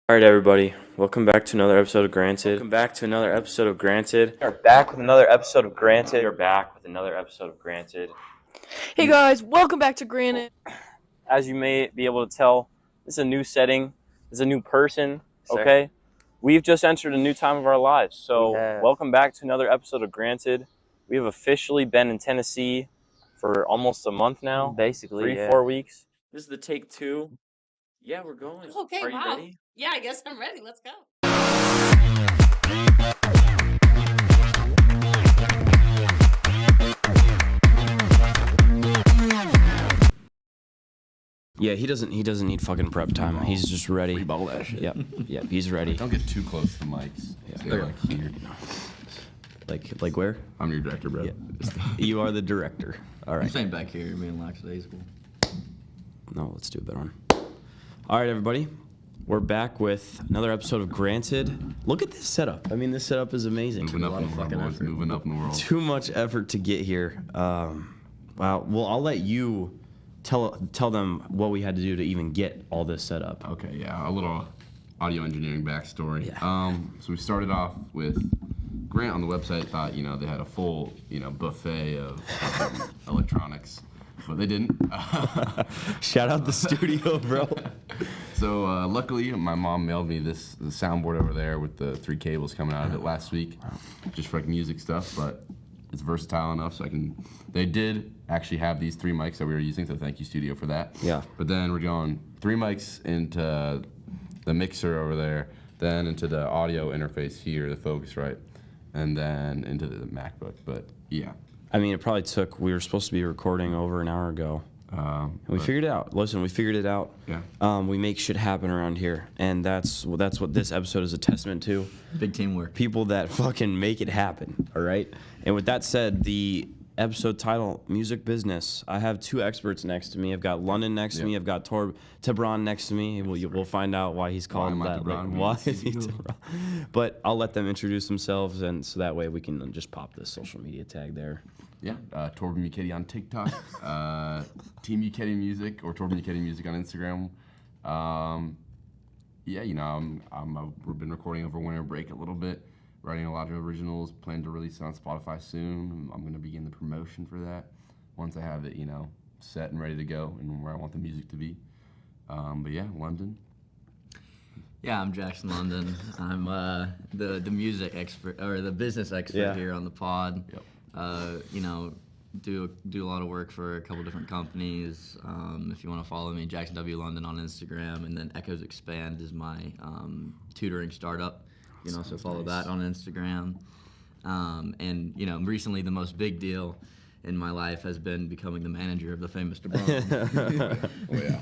All right, everybody. Welcome back to another episode of Granted. We are back with another episode of Granted. Hey guys, welcome back to Granted. As you may be able to tell, this is a new setting. This is a new person. Okay, we've just entered a new time of our lives. So welcome back to another episode of Granted. We have officially been in Tennessee for almost a month now. Basically, 4 weeks. This is the take 2. Yeah, we're going. Okay, Are you wow. ready? Yeah, I guess I'm ready. Let's go. Yeah, he doesn't need fucking prep time. He's just ready. We ball that shit. Yep, he's ready. Don't get too close to the mics. Yeah. Like here. Like where? I'm your director, bro. Yeah. You are the director. All right. I'm saying back here, being lackadaisical. No, let's do a better one. All right, everybody. We're back with another episode of Granted. Look at this setup. I mean, this setup is amazing. Moving up in the world, boys. Moving up in the world. Too much effort to get here. Wow. Well, I'll let you tell them what we had to do to even get all this set up. Okay, yeah, a little audio engineering backstory. Yeah. So we started off with Grant on the website thought, they had a full, buffet of electronics, but they didn't. Shout out the studio, bro. So luckily, my mom mailed me the soundboard over there with the 3 cables coming out of it last week, just for like music stuff, but it's versatile enough so they did actually have these 3 mics that we were using, so thank you, studio, for that. Yeah. But then we're going 3 mics into the mixer over there, then into the audio interface here, the Focusrite, and then into the MacBook. But yeah. I mean, it probably we were supposed to be recording over an hour ago. We figured it out. Listen, we figured it out. Yeah. We make shit happen around here, and that's what this episode is a testament to. Big teamwork. People that fucking make it happen, all right? And with that said, the episode title, Music Business. I have 2 experts next to me. I've got London next to me. I've got Torben next to me. We'll find out why he's called that. Why is he Torben? But I'll let them introduce themselves, and so that way we can just pop this social media tag there. Yeah, Torben Muketi on TikTok, Team Muketi Music, or Torben Muketi Music on Instagram. Yeah, we've been recording over winter break a little bit, writing a lot of originals, plan to release it on Spotify soon. I'm going to begin the promotion for that once I have it, set and ready to go and where I want the music to be. But yeah, London. Yeah, I'm Jackson London. I'm the music expert, or the business expert here on the pod. Yep. Do a lot of work for a couple different companies. If you want to follow me, Jackson W. London on Instagram, and then Echoes Expand is my tutoring startup. So follow that on Instagram. And recently the most big deal in my life has been becoming the manager of the famous Torben. Oh yeah.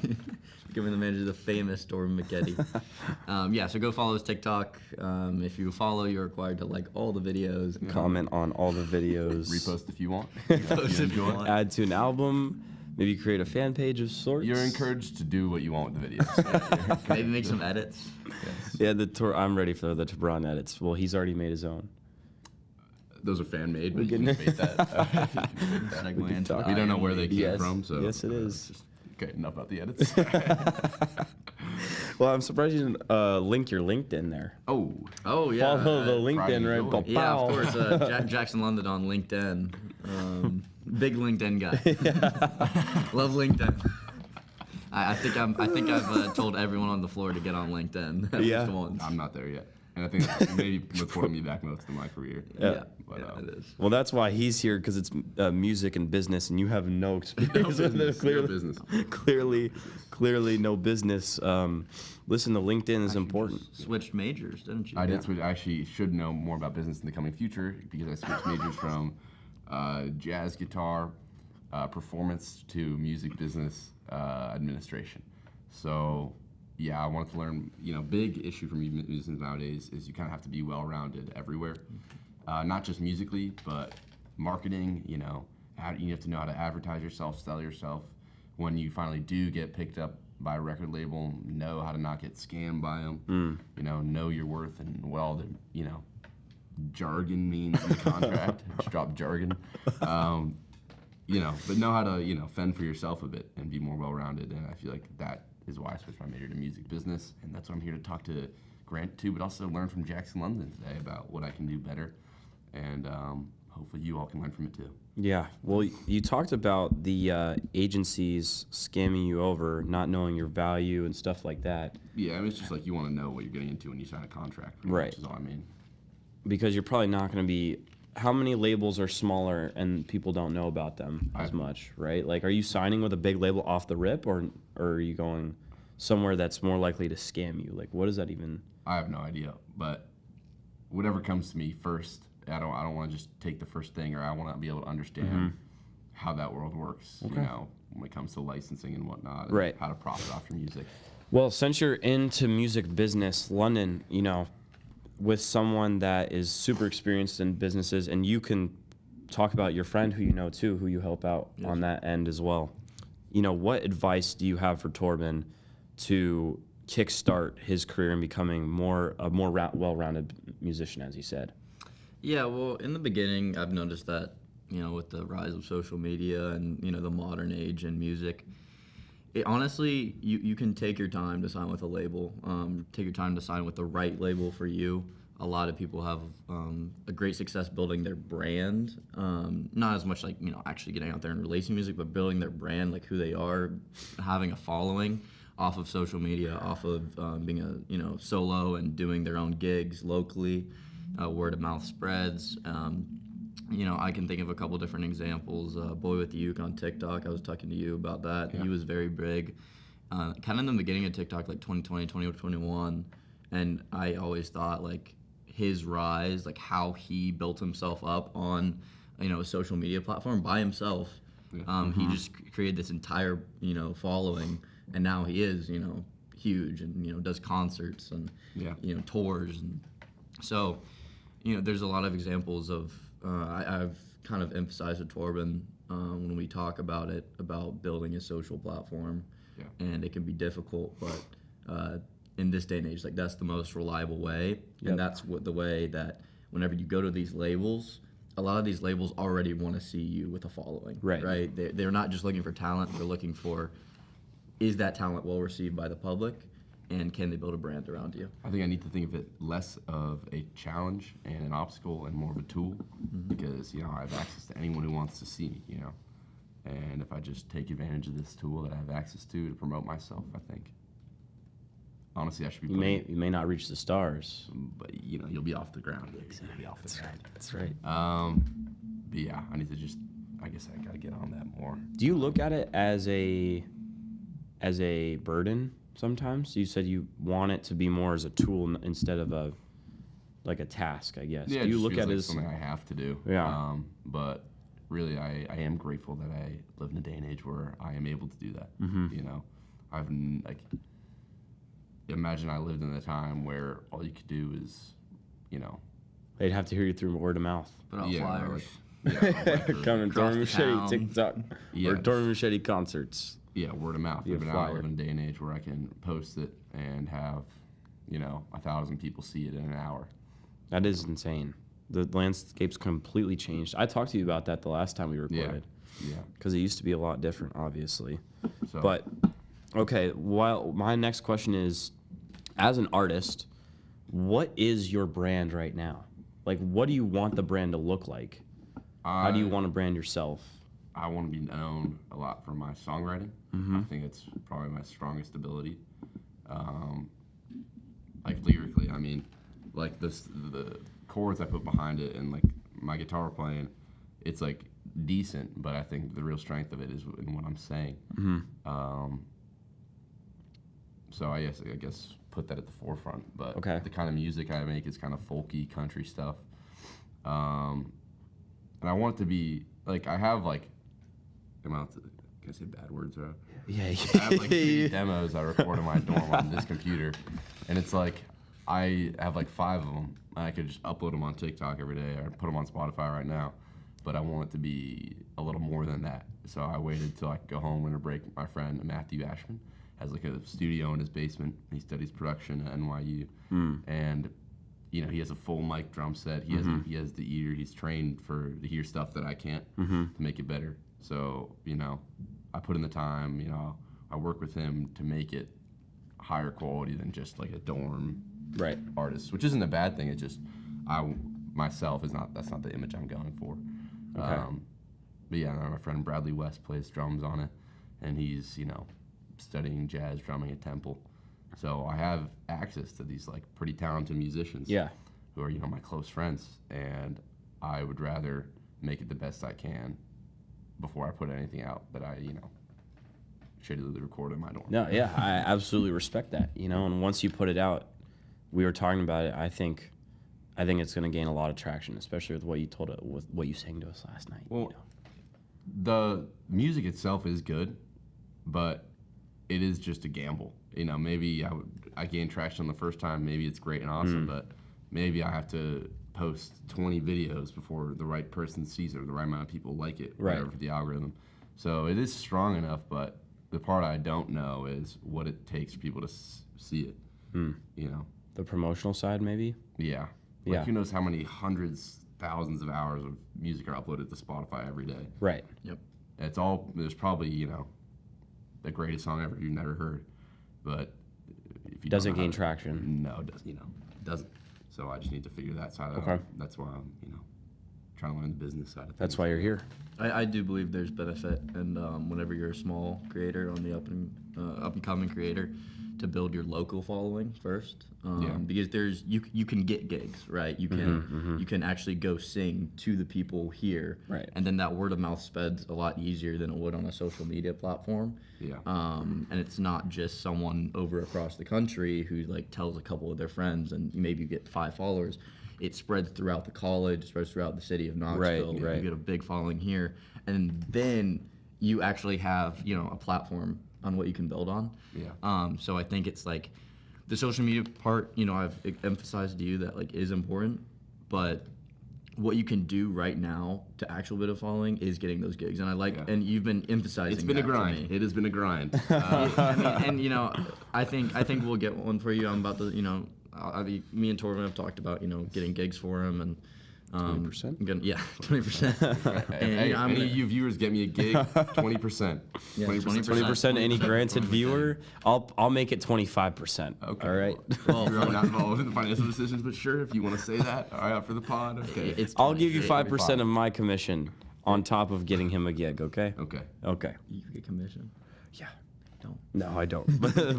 Becoming the manager of the famous Torben Muketi. So go follow his TikTok. If you follow, you're required to like all the videos. Comment on all the videos. Repost if you want. Post if you want. Add to an album. Maybe create a fan page of sorts. You're encouraged to do what you want with the videos. Maybe make some edits. Yeah, I'm ready for the Torben edits. Well, he's already made his own. Those are fan made, but you can debate that. We don't know where they came from, so yes, it is. Okay, enough about the edits. Well, I'm surprised you didn't link your LinkedIn there. Oh yeah. Follow the LinkedIn, right? Joy. Yeah, of course. Jackson London on LinkedIn. Big LinkedIn guy. Love LinkedIn. I think I've told everyone on the floor to get on LinkedIn at least once. I'm not there yet. And I think that's maybe what's holding me back most of my career. Yeah, but, it is. Well, that's why he's here, because it's music and business, and you have no experience with it. Clearly, no business. Clearly, no business. Listen, the LinkedIn is important. Switched majors, didn't you? I did switch. I actually should know more about business in the coming future because I switched majors from jazz guitar performance to music business administration. So. Yeah, I wanted to learn, big issue for musicians nowadays is you kind of have to be well-rounded everywhere. Not just musically, but marketing, you have to know how to advertise yourself, sell yourself. When you finally do get picked up by a record label, know how to not get scammed by them, know your worth and what all the, jargon means in the contract. Just drop jargon. But know how to, fend for yourself a bit and be more well-rounded. And I feel like that is why I switched my major to music business, and that's what I'm here to talk to Grant too, but also learn from Jackson London today about what I can do better, and hopefully you all can learn from it too. Yeah. Well, you talked about the agencies scamming you over, not knowing your value and stuff like that. Yeah, I mean, it's just like you want to know what you're getting into when you sign a contract, Right. Which is all I mean. Because you're probably not going to be. How many labels are smaller and people don't know about them as much, right? Like, are you signing with a big label off the rip, or are you going somewhere that's more likely to scam you? Like, what does that even? I have no idea, but whatever comes to me first, I don't want to just take the first thing, or I want to be able to understand how that world works. Okay. You know, when it comes to licensing and whatnot, and Right. how to profit off your music. Well, since you're into music business, London, you know, with someone that is super experienced in businesses, and you can talk about your friend who you know too, who you help out on that end as well. You know, what advice do you have for Torben to kickstart his career and becoming a more well-rounded musician, as you said? Yeah, well, in the beginning, I've noticed that, you know, with the rise of social media and, you know, the modern age in music, honestly, you can take your time to sign with a label. Take your time to sign with the right label for you. A lot of people have a great success building their brand. Not as much like, you know, actually getting out there and releasing music, but building their brand, like who they are, having a following off of social media, off of being a, you know, solo and doing their own gigs locally. Word of mouth spreads. You know, I can think of a couple different examples. Boy with the Uke on TikTok, I was talking to you about that. Yeah. He was very big. Kind of in the beginning of TikTok, like 2020, 2021, and I always thought, like, his rise, like how he built himself up on, you know, a social media platform by himself. Yeah. He just created this entire, you know, following, and now he is, you know, huge and, you know, does concerts and, you know, tours. And so, you know, there's a lot of examples of, I've kind of emphasized with Torben when we talk about it, about building a social platform, and it can be difficult, but in this day and age, like, that's the most reliable way, and that's what the way that whenever you go to these labels, a lot of these labels already want to see you with a following, right? They're not just looking for talent, they're looking for, is that talent well received by the public? And can they build a brand around you? I think I need to think of it less of a challenge and an obstacle and more of a tool, because, you know, I have access to anyone who wants to see me, you know. And if I just take advantage of this tool that I have access to promote myself, I think, honestly, I should be You may not reach the stars. but, you know, you'll be off the ground. You'll be off the ground. That's right. But yeah, I need to just, I guess I gotta get on that more. Do you look at it as a burden sometimes? You said you want it to be more as a tool instead of a task, I guess. Yeah, do you it just look feels at like it as something I have to do? Yeah. But really, I am grateful that I live in a day and age where I am able to do that. You know, imagine I lived in a time where all you could do is, you know, they'd have to hear you through word of mouth. Put out flyers. Coming Torben across the Machete town. TikTok or Torben Machete concerts. Yeah, word of mouth. Be a But now I flyer. live in a day and age where I can post it and have, you know, 1,000 people see it in an hour. That is insane. The landscape's completely changed. I talked to you about that the last time we recorded. Yeah. Because it used to be a lot different, obviously. So, But, okay, well, my next question is, as an artist, what is your brand right now? Like, what do you want the brand to look like? How do you want to brand yourself? I want to be known a lot for my songwriting. I think it's probably my strongest ability. Like, lyrically, I mean, like, the chords I put behind it and, like, my guitar playing, it's, like, decent, but I think the real strength of it is in what I'm saying. So I guess put that at the forefront. But the kind of music I make is kind of folky, country stuff. And I want it to be, like, I have, like, can I say bad words? Yeah. I have, like, 3 demos I record in my dorm on this computer. And it's like, I have, like, 5 of them. And I could just upload them on TikTok every day or put them on Spotify right now. But I want it to be a little more than that. So I waited till I could go home winter break. My friend Matthew Ashman has, like, a studio in his basement. He studies production at NYU. And, you know, he has a full mic drum set. He has the ear. He's trained to hear stuff that I can't to make it better. So, you know, I put in the time, you know, I work with him to make it higher quality than just like a dorm Right. artist, which isn't a bad thing. It's just myself that's not the image I'm going for. Okay. But yeah, my friend Bradley West plays drums on it, and he's studying jazz drumming at Temple. So I have access to these like pretty talented musicians. Yeah. Who are my close friends, and I would rather make it the best I can before I put anything out that I shittily record in my dorm. No, yeah, I absolutely respect that. And once you put it out, we were talking about it. I think it's going to gain a lot of traction, especially with what you sang to us last night. Well, the music itself is good, but it is just a gamble. Maybe I gain traction on the first time. Maybe it's great and awesome, but maybe I have to post 20 videos before the right person sees it or the right amount of people like it, Right. whatever, for the algorithm. So it is strong enough, but the part I don't know is what it takes for people to see it. The promotional side, maybe? Yeah. Yeah. Who knows how many hundreds, thousands of hours of music are uploaded to Spotify every day. Right. Yep. There's probably, the greatest song ever you've never heard. But if you Doesn't don't know gain how to- traction. No, it doesn't. It doesn't. So I just need to figure that side out. Okay. That's why I'm, trying to learn the business side of things. That's why you're here. I do believe there's benefit, and whenever you're a small creator on the up and coming creator, to build your local following first, because you can get gigs, right? You can you can actually go sing to the people here, Right. And then that word of mouth spreads a lot easier than it would on a social media platform. Yeah. And it's not just someone over across the country who like tells a couple of their friends, and maybe you get 5 followers. It spreads throughout the college, it spreads throughout the city of Knoxville. Right. You get a big following here, and then you actually have a platform on what you can build on. Yeah. So I think it's like the social media part. I've emphasized to you that like is important, but what you can do right now to actual bit of following is getting those gigs, and and you've been emphasizing. It's been a that to grind. me. It has been a grind. I think we'll get one for you. I'm about to me and Torben have talked about getting gigs for him, and 20%? Yeah, 20%. Hey, I'm any gonna- of you viewers get me a gig, 20%. Yeah, 20% any granted viewer, I'll make it 25%. Okay. All right. Well, You're not involved in the financial decisions, but sure, if you want to say that, all right, for the pod, okay. it's I'll give you 20. 5% of my commission on top of getting him a gig, okay? Okay. Okay. You get commission. Yeah. Don't. No, I don't.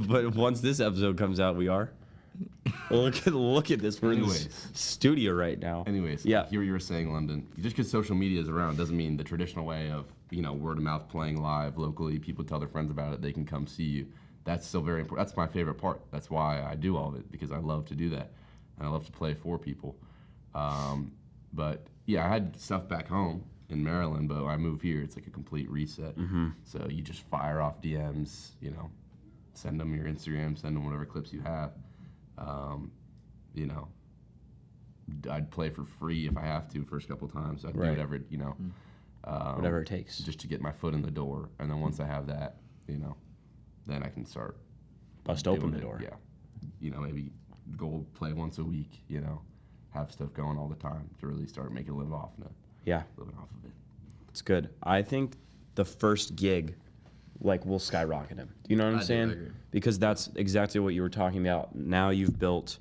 But once this episode comes out, we are. Look at this. We're in Anyways. this studio right now. Anyways, Yeah. here you were saying, London, just because social media is around doesn't mean the traditional way of, word of mouth playing live locally, people tell their friends about it, they can come see you. That's still very important. That's my favorite part. That's why I do all of it, because I love to do that. And I love to play for people. But yeah, I had stuff back home in Maryland, but when I moved here, it's like a complete reset. So you just fire off DMs, send them your Instagram, send them whatever clips you have. I'd play for free if I have to first couple times. I'd do Right. whatever, Whatever it takes. just to get my foot in the door. And then once I have that, then I can start Bust open doing the it. door. Yeah. Maybe go play once a week, have stuff going all the time to really start making a living off of it. Yeah, Living off of it. it's good. I think the first gig, will skyrocket him. Do you know what I'm I do, saying? I agree. Because that's exactly what you were talking about. Now you've built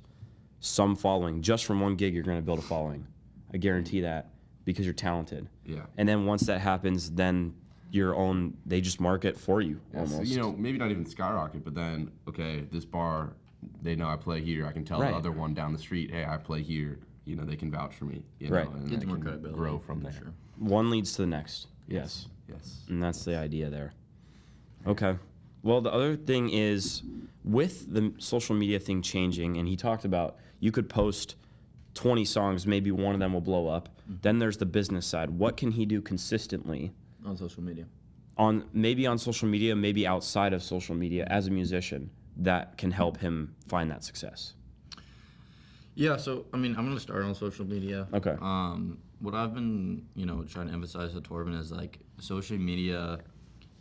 some following. Just from one gig, you're going to build a following. I guarantee that, because you're talented. Yeah. And then once that happens, then they just market for you Yeah, so, almost. maybe not even skyrocket, but then, okay, this bar, they know I play here. I can tell Right. the other one down the street, hey, I play here. They can vouch for me. Right. And Get they more can credibility. grow from for there. Sure. One leads to the next. Yes. Yes. And that's the idea there. Okay. Well, the other thing is, with the social media thing changing, and he talked about you could post 20 songs, maybe one of them will blow up. Then there's the business side. What can he do consistently On social media. maybe on social media, maybe outside of social media as a musician that can help him find that success? Yeah, so I'm gonna start on social media. Okay. What I've been, trying to emphasize to Torben is like social media.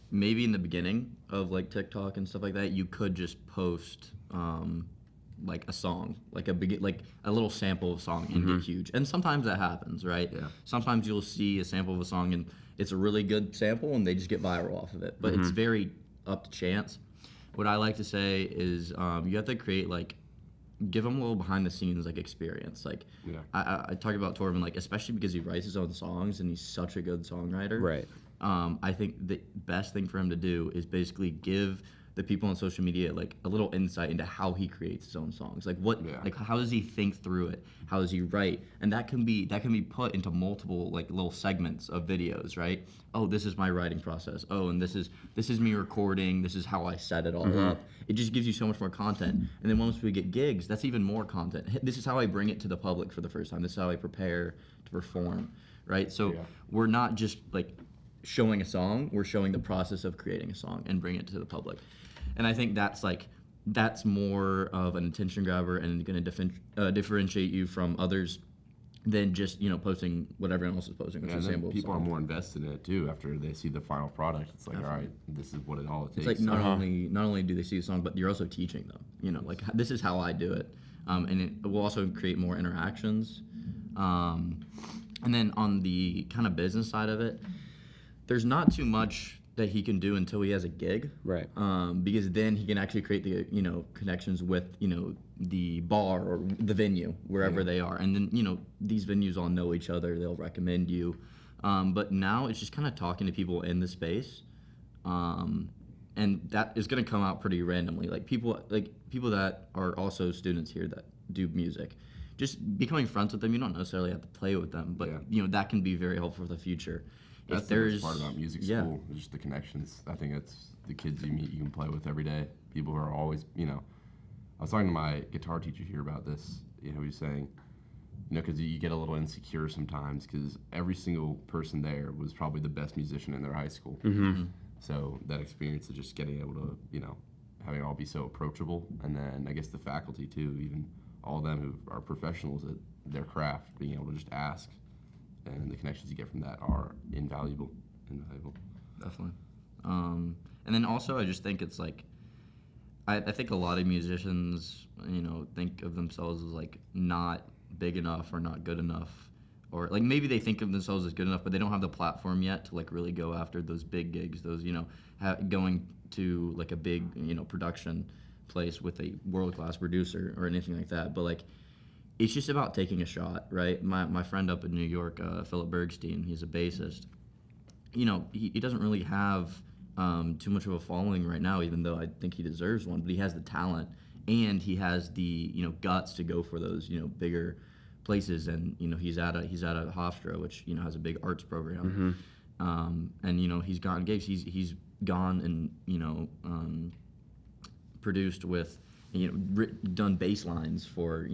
Maybe in the beginning of like TikTok and stuff like that, you could just post like a song, like a little sample of a song and get huge. And sometimes that happens, right? Yeah. Sometimes you'll see a sample of a song and it's a really good sample and they just get viral off of it. But it's very up to chance. what I like to say is you have to create like give them a little behind the scenes like experience. Like I talk about Torben, like especially because he writes his own songs and he's such a good songwriter. Right. I think the best thing for him to do is basically give the people on social media like a little insight into how he creates his own songs. Like like how does he think through it? How does he write? And that can be put into multiple like little segments of videos, right? Oh, this is my writing process. Oh, and this is me recording. This is how I set it all up. It just gives you so much more content. And then once we get gigs, that's even more content. This is how I bring it to the public for the first time. This is how I prepare to perform, right? So we're not just like showing a song, we're showing the process of creating a song and bringing it to the public. And I think that's more of an attention grabber and going to differentiate you from others than just posting what everyone else is posting, which is a sample. People are more invested in it too after they see the final product. It's like, all right, this is what it all takes. It's like not only do they see the song, but you're also teaching them. Like this is how I do it, and it will also create more interactions. And then on the kind of business side of it, there's not too much that he can do until he has a gig, right? Because then he can actually create the connections with the bar or the venue wherever they are, and then these venues all know each other, they'll recommend you, but now it's just kind of talking to people in the space, and that is going to come out pretty randomly, like people that are also students here that do music. Just becoming friends with them, you don't necessarily have to play with them, but that can be very helpful for the future. That's the best part about music school, just the connections. I think it's the kids you meet, you can play with every day. People who are always, I was talking to my guitar teacher here about this. He was saying, because you get a little insecure sometimes because every single person there was probably the best musician in their high school. So that experience of just getting able to, having it all be so approachable, and then I guess the faculty too, even all of them who are professionals at their craft, being able to just ask. And the connections you get from that are invaluable. Definitely. And then also I just think it's like, I think a lot of musicians, think of themselves as like not big enough or not good enough. Or like maybe they think of themselves as good enough, but they don't have the platform yet to like really go after those big gigs, those, going to like a big, production place with a world-class producer or anything like that. But like, it's just about taking a shot, right? My friend up in New York, Philip Bergstein, he's a bassist. He doesn't really have too much of a following right now, even though I think he deserves one. But he has the talent, and he has the guts to go for those bigger places. And he's at a Hofstra, which has a big arts program, and he's gotten gigs. He's gone and produced with. Done bass lines for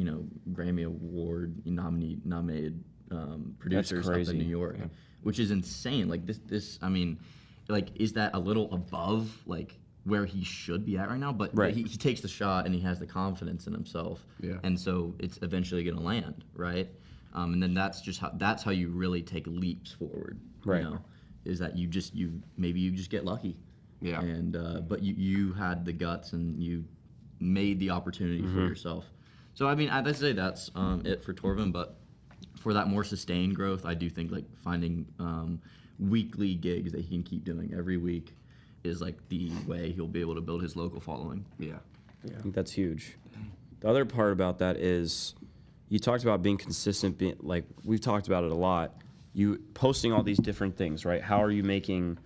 Grammy Award nominated producers up in New York, which is insane. Like this, I mean, like is that a little above like where he should be at right now? But he takes the shot and he has the confidence in himself, and so it's eventually going to land, right? And then that's how you really take leaps forward, right? Is that you just get lucky, and but you had the guts and you made the opportunity for yourself. So I mean, I'd say that's it for Torben, but for that more sustained growth, I do think like finding weekly gigs that he can keep doing every week is like the way he'll be able to build his local following. I think that's huge. The other part about that is you talked about being consistent, like we've talked about it a lot. You posting all these different things, right? How are you making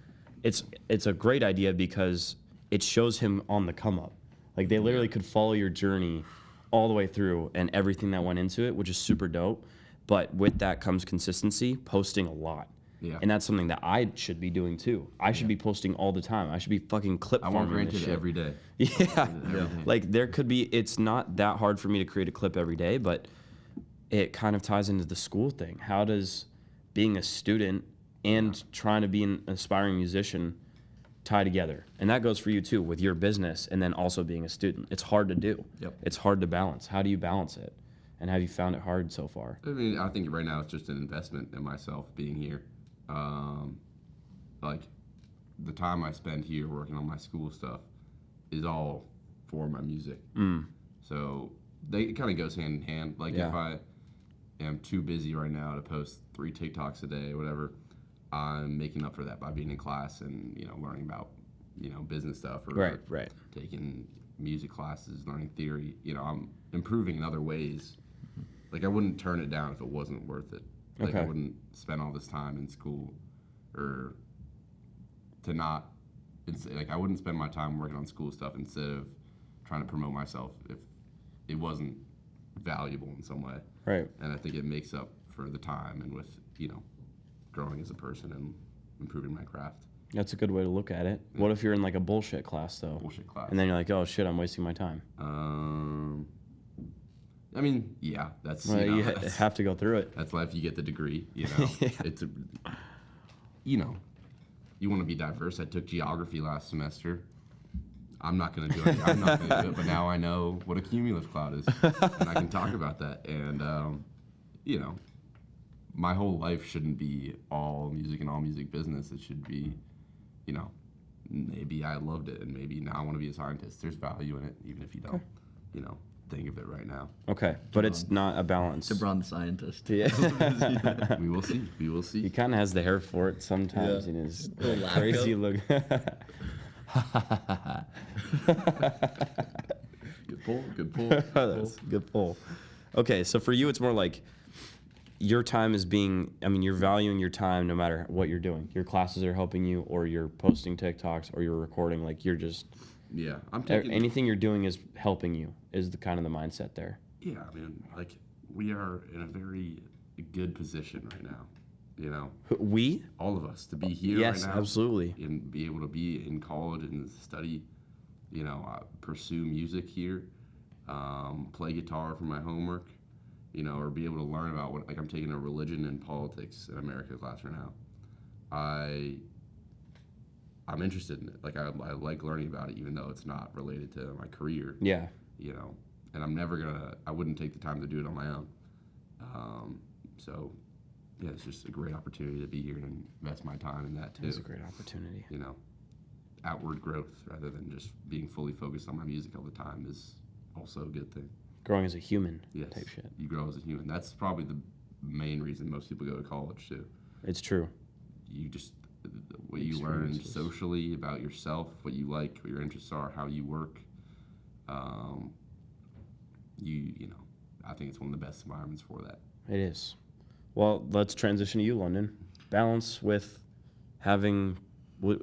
it's a great idea because it shows him on the come up. Like they literally could follow your journey all the way through and everything that went into it, which is super dope. But with that comes consistency, posting a lot. And that's something that I should be doing too. I should be posting all the time. I should be fucking clip farming. I want granted every day. Like there could be, it's not that hard for me to create a clip every day, but it kind of ties into the school thing. How does being a student and trying to be an aspiring musician tie together? And that goes for you too with your business and then also being a student. It's hard to do. It's hard to balance. How do you balance it? And have you found it hard so far? I mean, I think right now it's just an investment in myself being here. Like the time I spend here working on my school stuff is all for my music. So it kind of goes hand in hand. Like if I am too busy right now to post 3 TikToks a day or whatever, I'm making up for that by being in class and learning about business stuff or Right. taking music classes, learning theory. I'm improving in other ways. Like, I wouldn't turn it down if it wasn't worth it. Like, I wouldn't spend all this time in school or to not, like, I wouldn't spend my time working on school stuff instead of trying to promote myself if it wasn't valuable in some way. Right. And I think it makes up for the time and with, growing as a person and improving my craft. That's a good way to look at it. What if you're in like a bullshit class though? Bullshit class. And then you're like, oh shit, I'm wasting my time. I mean, yeah, that's, Well, you have to go through it. that's life. You get the degree, Yeah. It's you want to be diverse. I took geography last semester. I'm not going to do it. I'm not going to do it, but now I know what a cumulus cloud is, and I can talk about that. And, my whole life shouldn't be all music and all music business. It should be, maybe I loved it, and maybe now I want to be a scientist. There's value in it, even if you don't, think of it right now. Okay, but it's not a balance. Tebron the scientist. Yeah. We will see. We will He see. kind of has the hair for it sometimes Yeah. in his Little laugh crazy goat. look. Good pull. Good pull. That's a good pull. Okay, so for you, it's more like your time is you're valuing your time no matter what you're doing. Your classes are helping you, or you're posting TikToks, or you're recording. Like, you're just, Yeah, I'm taking anything you're doing is helping you, is the kind of the mindset there. Yeah, I mean, like, we are in a very good position right now. We? All of us to be here Yes, right now. absolutely. And be able to be in college and study, pursue music here, play guitar for my homework, or be able to learn about what, like, I'm taking a religion and politics in America class right now. I'm interested in it. Like, I like learning about it, even though it's not related to my career. Yeah. And I wouldn't take the time to do it on my own. So, yeah, it's just a great opportunity to be here and invest my time in that too. It's a great opportunity. Outward growth rather than just being fully focused on my music all the time is also a good thing. Growing as a human Yes, type shit. you grow as a human. That's probably the main reason most people go to college too. It's true. You just, what you learn Experiences. socially about yourself, what you like, what your interests are, how you work. I think it's one of the best environments for that. It is. Well, let's transition to you, London. Balance with having,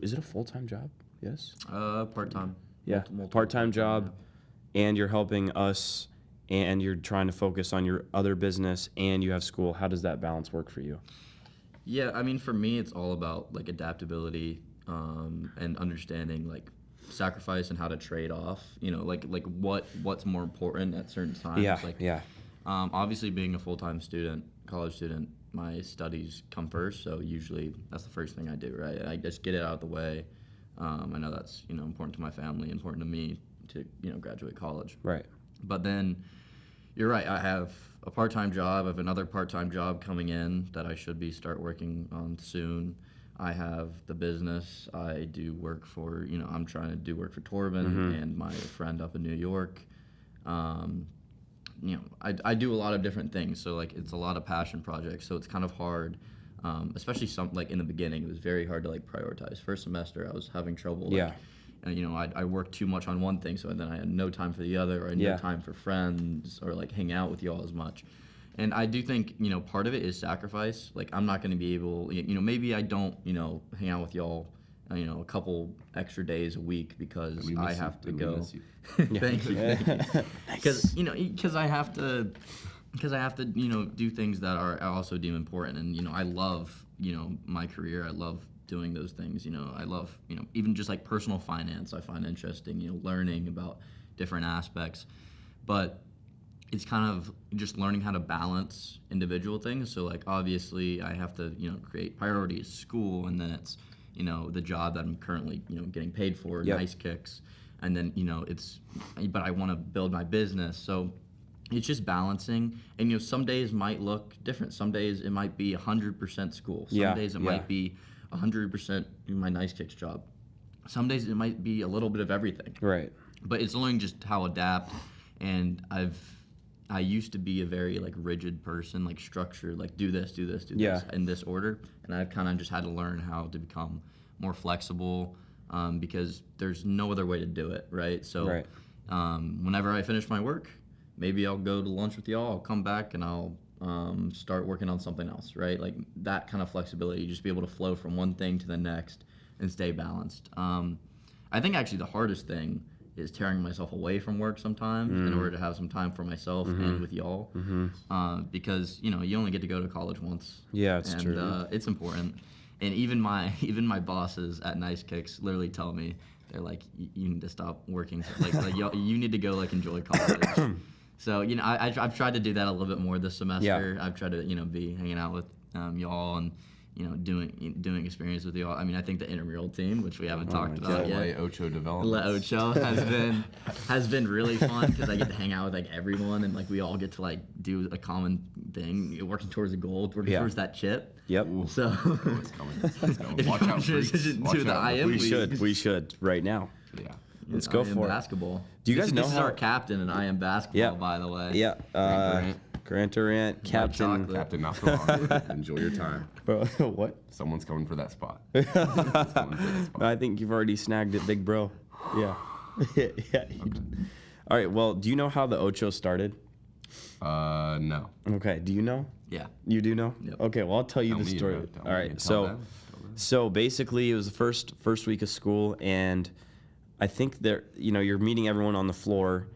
is it a full-time job? Yes? Part-time. Yeah, Multiple part-time part-time, job, and you're helping us, and you're trying to focus on your other business, and you have school. How does that balance work for you? Yeah, I mean, for me, it's all about like adaptability and understanding like sacrifice and how to trade off. Like what's more important at certain times. Yeah, Like, yeah. Obviously, being a full-time student, college student, my studies come first. So usually that's the first thing I do. Right, I just get it out of the way. I know that's important to my family, important to me to graduate college. Right. But then you're right. I have a part-time job. I have another part-time job coming in that I should start working on soon. I have the business. I do work for, I'm trying to do work for Torben and my friend up in New York. I do a lot of different things. So, like, it's a lot of passion projects. So it's kind of hard, especially like in the beginning, it was very hard to like prioritize. First semester, I was having trouble. Like, Yeah. I worked too much on one thing, so then I had no time for the other, or I had no time for friends, or like hang out with y'all as much. And I do think, part of it is sacrifice. Like, I'm not going to be able, maybe I don't, hang out with y'all, a couple extra days a week because We I miss you. have to We go. miss you. Thank you. Because I have to, do things that I also deem important. And, I love, my career. I love doing those things. I love, even just like personal finance I find interesting, learning about different aspects. But it's kind of just learning how to balance individual things. So, like, obviously I have to, create priorities, school, and then it's, the job that I'm currently, getting paid for, nice kicks. And then, but I want to build my business. So it's just balancing. And, some days might look different. Some days it might be 100% school. Some days it might be 100% my nice kicks job. Some days it might be a little bit of everything. Right. But it's learning just how to adapt. And I used to be a very like rigid person, like structured, like do this in this order. And I've kind of just had to learn how to become more flexible, because there's no other way to do it, right? So Right. Whenever I finish my work, maybe I'll go to lunch with y'all, I'll come back and I'll start working on something else, right? Like that kind of flexibility, just be able to flow from one thing to the next and stay balanced. I think actually the hardest thing is tearing myself away from work sometimes in order to have some time for myself and with y'all, because you only get to go to college once. Yeah, it's and, true. It's important, and even my bosses at Nice Kicks literally tell me, they're like, you need to stop working, like you need to go like enjoy college. So I've tried to do that a little bit more this semester. I've tried to be hanging out with y'all and doing experience with y'all. I mean, I think the intramural team, which we haven't talked about yet, Le Ocho development. Le Ocho has been really fun because I get to hang out with like everyone and like we all get to like do a common thing, working towards a goal, working towards that chip. Yep. So It's coming. It's coming. if you Watch want out, to transition freaks. to Watch the out. IM We league, should right now. Yeah. Let's go IM for it. basketball. Do you guys know this is how- our captain in IM basketball, Yeah. by the way? Yeah. Durant. Grant Durant, captain. chocolate. Captain, not so long. Enjoy your time. Bro, what? Someone's coming for that spot. Someone's for that spot. I think you've already snagged it, big bro. Yeah. Yeah. All right. Well, do you know how the Ocho started? No. Okay. Do you know? Yeah. You do know? Yep. Okay. Well, I'll tell you Tell the me, story. bro. Tell All me. right. Tell So, them. Tell them. so basically, it was the first week of school, and I think you're meeting everyone on the floor,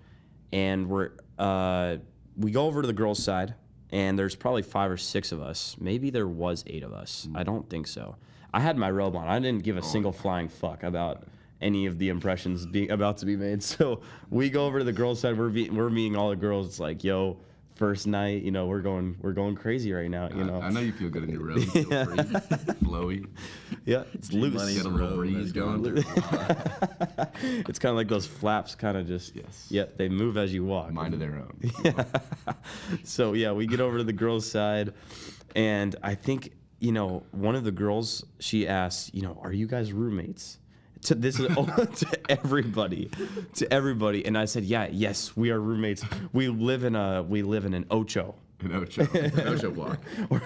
and we go over to the girls' side, and there's probably 5 or 6 of us. Maybe there was 8 of us. I don't think so. I had my robe on. I didn't give a single flying fuck about any of the impressions about to be made. So we go over to the girls' side. We're meeting all the girls. It's like, yo, first night. We're going crazy right now. I know you feel good in your robe. You feel free, flowy. Yeah, it's loose. Get a little breeze going through. It's kind of like those flaps, kind of just. Yes. Yep, they move as you walk. Mind of their own. So yeah, we get over to the girls' side, and I think one of the girls, she asks, are you guys roommates? This is to everybody, and I said, yes, we are roommates. We live in an Ocho. An Ocho block. Or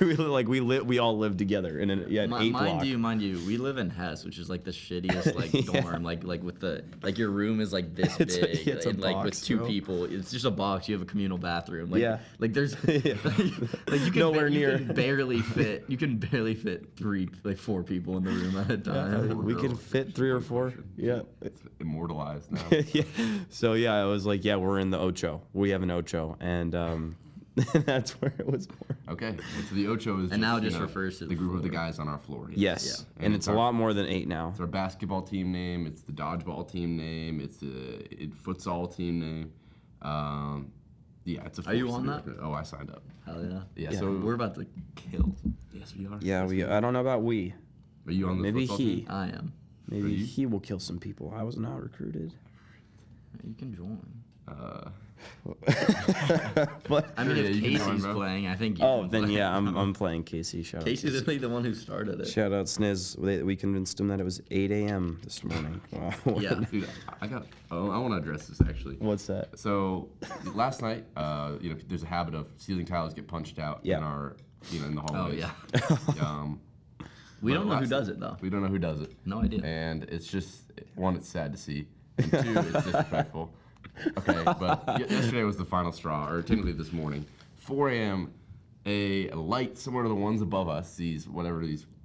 we all live together in an 8 block. Mind you, we live in HESS, which is like the shittiest dorm. Like with the your room is like this big, it's a and like box, with 2 bro. people, it's just a box. You have a communal bathroom. Like there's like you can Nowhere near. You can barely fit 4 people in the room at a time. We can fit 3 or 4. Yeah. It's immortalized now. Yeah. So yeah, I was like, we're in the Ocho. We have an Ocho, and that's where it was born. Okay. So the Ocho is now it just refers to the the group of the floor. guys on our floor. Yes, Yeah. and it's a lot more than 8 now. It's our basketball team name. It's the dodgeball team name. It's the futsal team name. Yeah, it's a. Are you force on to do that? it. Oh, I signed up. Hell yeah. Yeah. So We're about to kill. yes, we are. Yeah, I don't know about we. Are you on the Maybe futsal he. team? I am. Maybe you? he will kill some people. I was not recruited. You can join. But I mean, Yeah, if you can join, Casey's bro. playing, I think. You oh, can then play. yeah, I'm playing Casey. Shout out. Casey's literally the one who started it. Shout out Sniz. We convinced him that it was 8 a.m. this morning. Wow. Yeah. Dude, I want to address this actually. What's that? So last night, there's a habit of ceiling tiles get punched out Yeah. in our, in the Oh hallways. yeah. Um, We but don't know who last- does it though. We don't know who does it. No idea. And it's just, 1, it's sad to see, and 2, it's disrespectful. Okay, but yesterday was the final straw, or technically this morning. 4 a.m., a light similar to the ones above us, these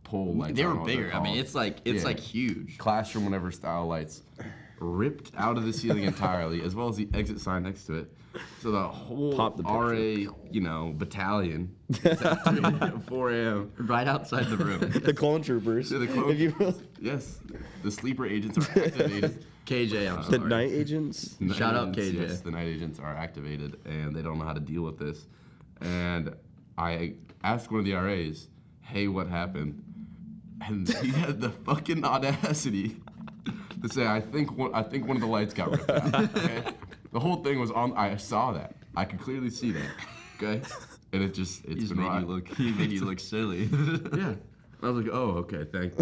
pole lights. They I don't were know what they're bigger. I mean, called. it's Yeah. like huge. Classroom, whatever style lights, ripped out of the ceiling entirely, as well as the exit sign next to it. So the whole Pop the picture. RA, battalion, at 4 a.m. Right outside the room. The clone troopers. Yeah, the clone- If you will. Yes, the sleeper agents are activated. KJ, I'm The sorry. night agents. Shout out Agents, KJ. Yes, the night agents are activated, and they don't know how to deal with this. And I asked one of the RAs, "Hey, what happened?" And he had the fucking audacity to say, "I think one of the lights got ripped out." Okay? The whole thing was on. I saw that. I could clearly see that. Okay, and it's He's been made right. you look. He made you look silly. Yeah. I was like, "Oh, okay, thank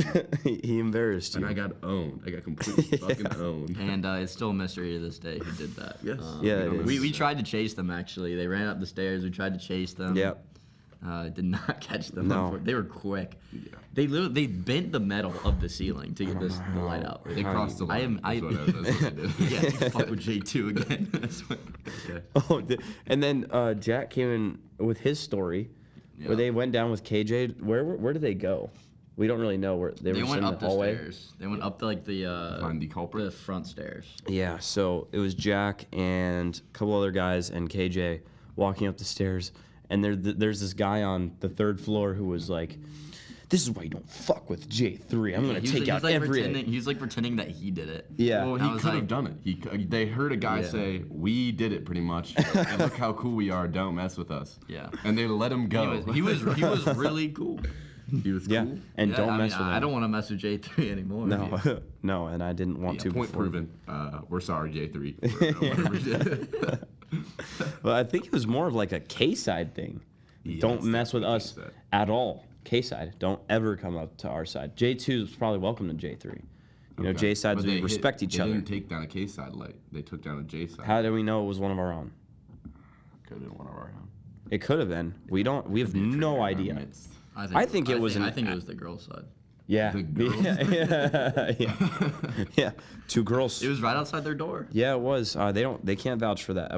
you." He embarrassed you. And I got owned. I got completely fucking owned. And it's still a mystery to this day who did that. Yes. Yeah, it We don't is. know. We tried to chase them actually. They ran up the stairs. We tried to chase them. Yep. Did not catch them. No. They were quick. Yeah. They bent the metal of the ceiling to get the light out. They crossed the line. I is what they did. yeah, you fuck with J2 again. That's what, okay. Oh, and then Jack came in with his story, where they went down with KJ. Where did they go? We don't really know where they were. They went in up the hallway. the stairs. They went up to like Find the culprit. the front stairs. Yeah, so it was Jack and a couple other guys and KJ walking up the stairs, and there's this guy on the 3rd floor who was like, "This is why you don't fuck with J3. I'm gonna take out everything." He's like pretending that he did it. Yeah. Well, I he was could like- have done it. They heard a guy say, "We did it," pretty much. And look how cool we are. Don't mess with us. Yeah. And they let him go. He was really cool. He was Yeah, cool. and Yeah, don't I mess mean, with him. I don't want to mess with J3 anymore. No, no, and I didn't want to. Point before. proven. We're sorry, J3. For whatever we did. Well, I think it was more of like a K-side thing. Yeah, Don't it's mess with definitely us K-side. at all. K-side, don't ever come up to our side. J2 is probably welcome to J3. You know, Okay. J-sides, But we they respect each they other. didn't take down a K side light. They took down a J side. How do we know it was one of our own? Could have been one of our own. It could have been. We have Be a trigger no in our idea. midst. I think it was I think it was the girls' side. Yeah. The girls? Yeah. 2 girls. It was right outside their door. Yeah, it was. They can't vouch for that.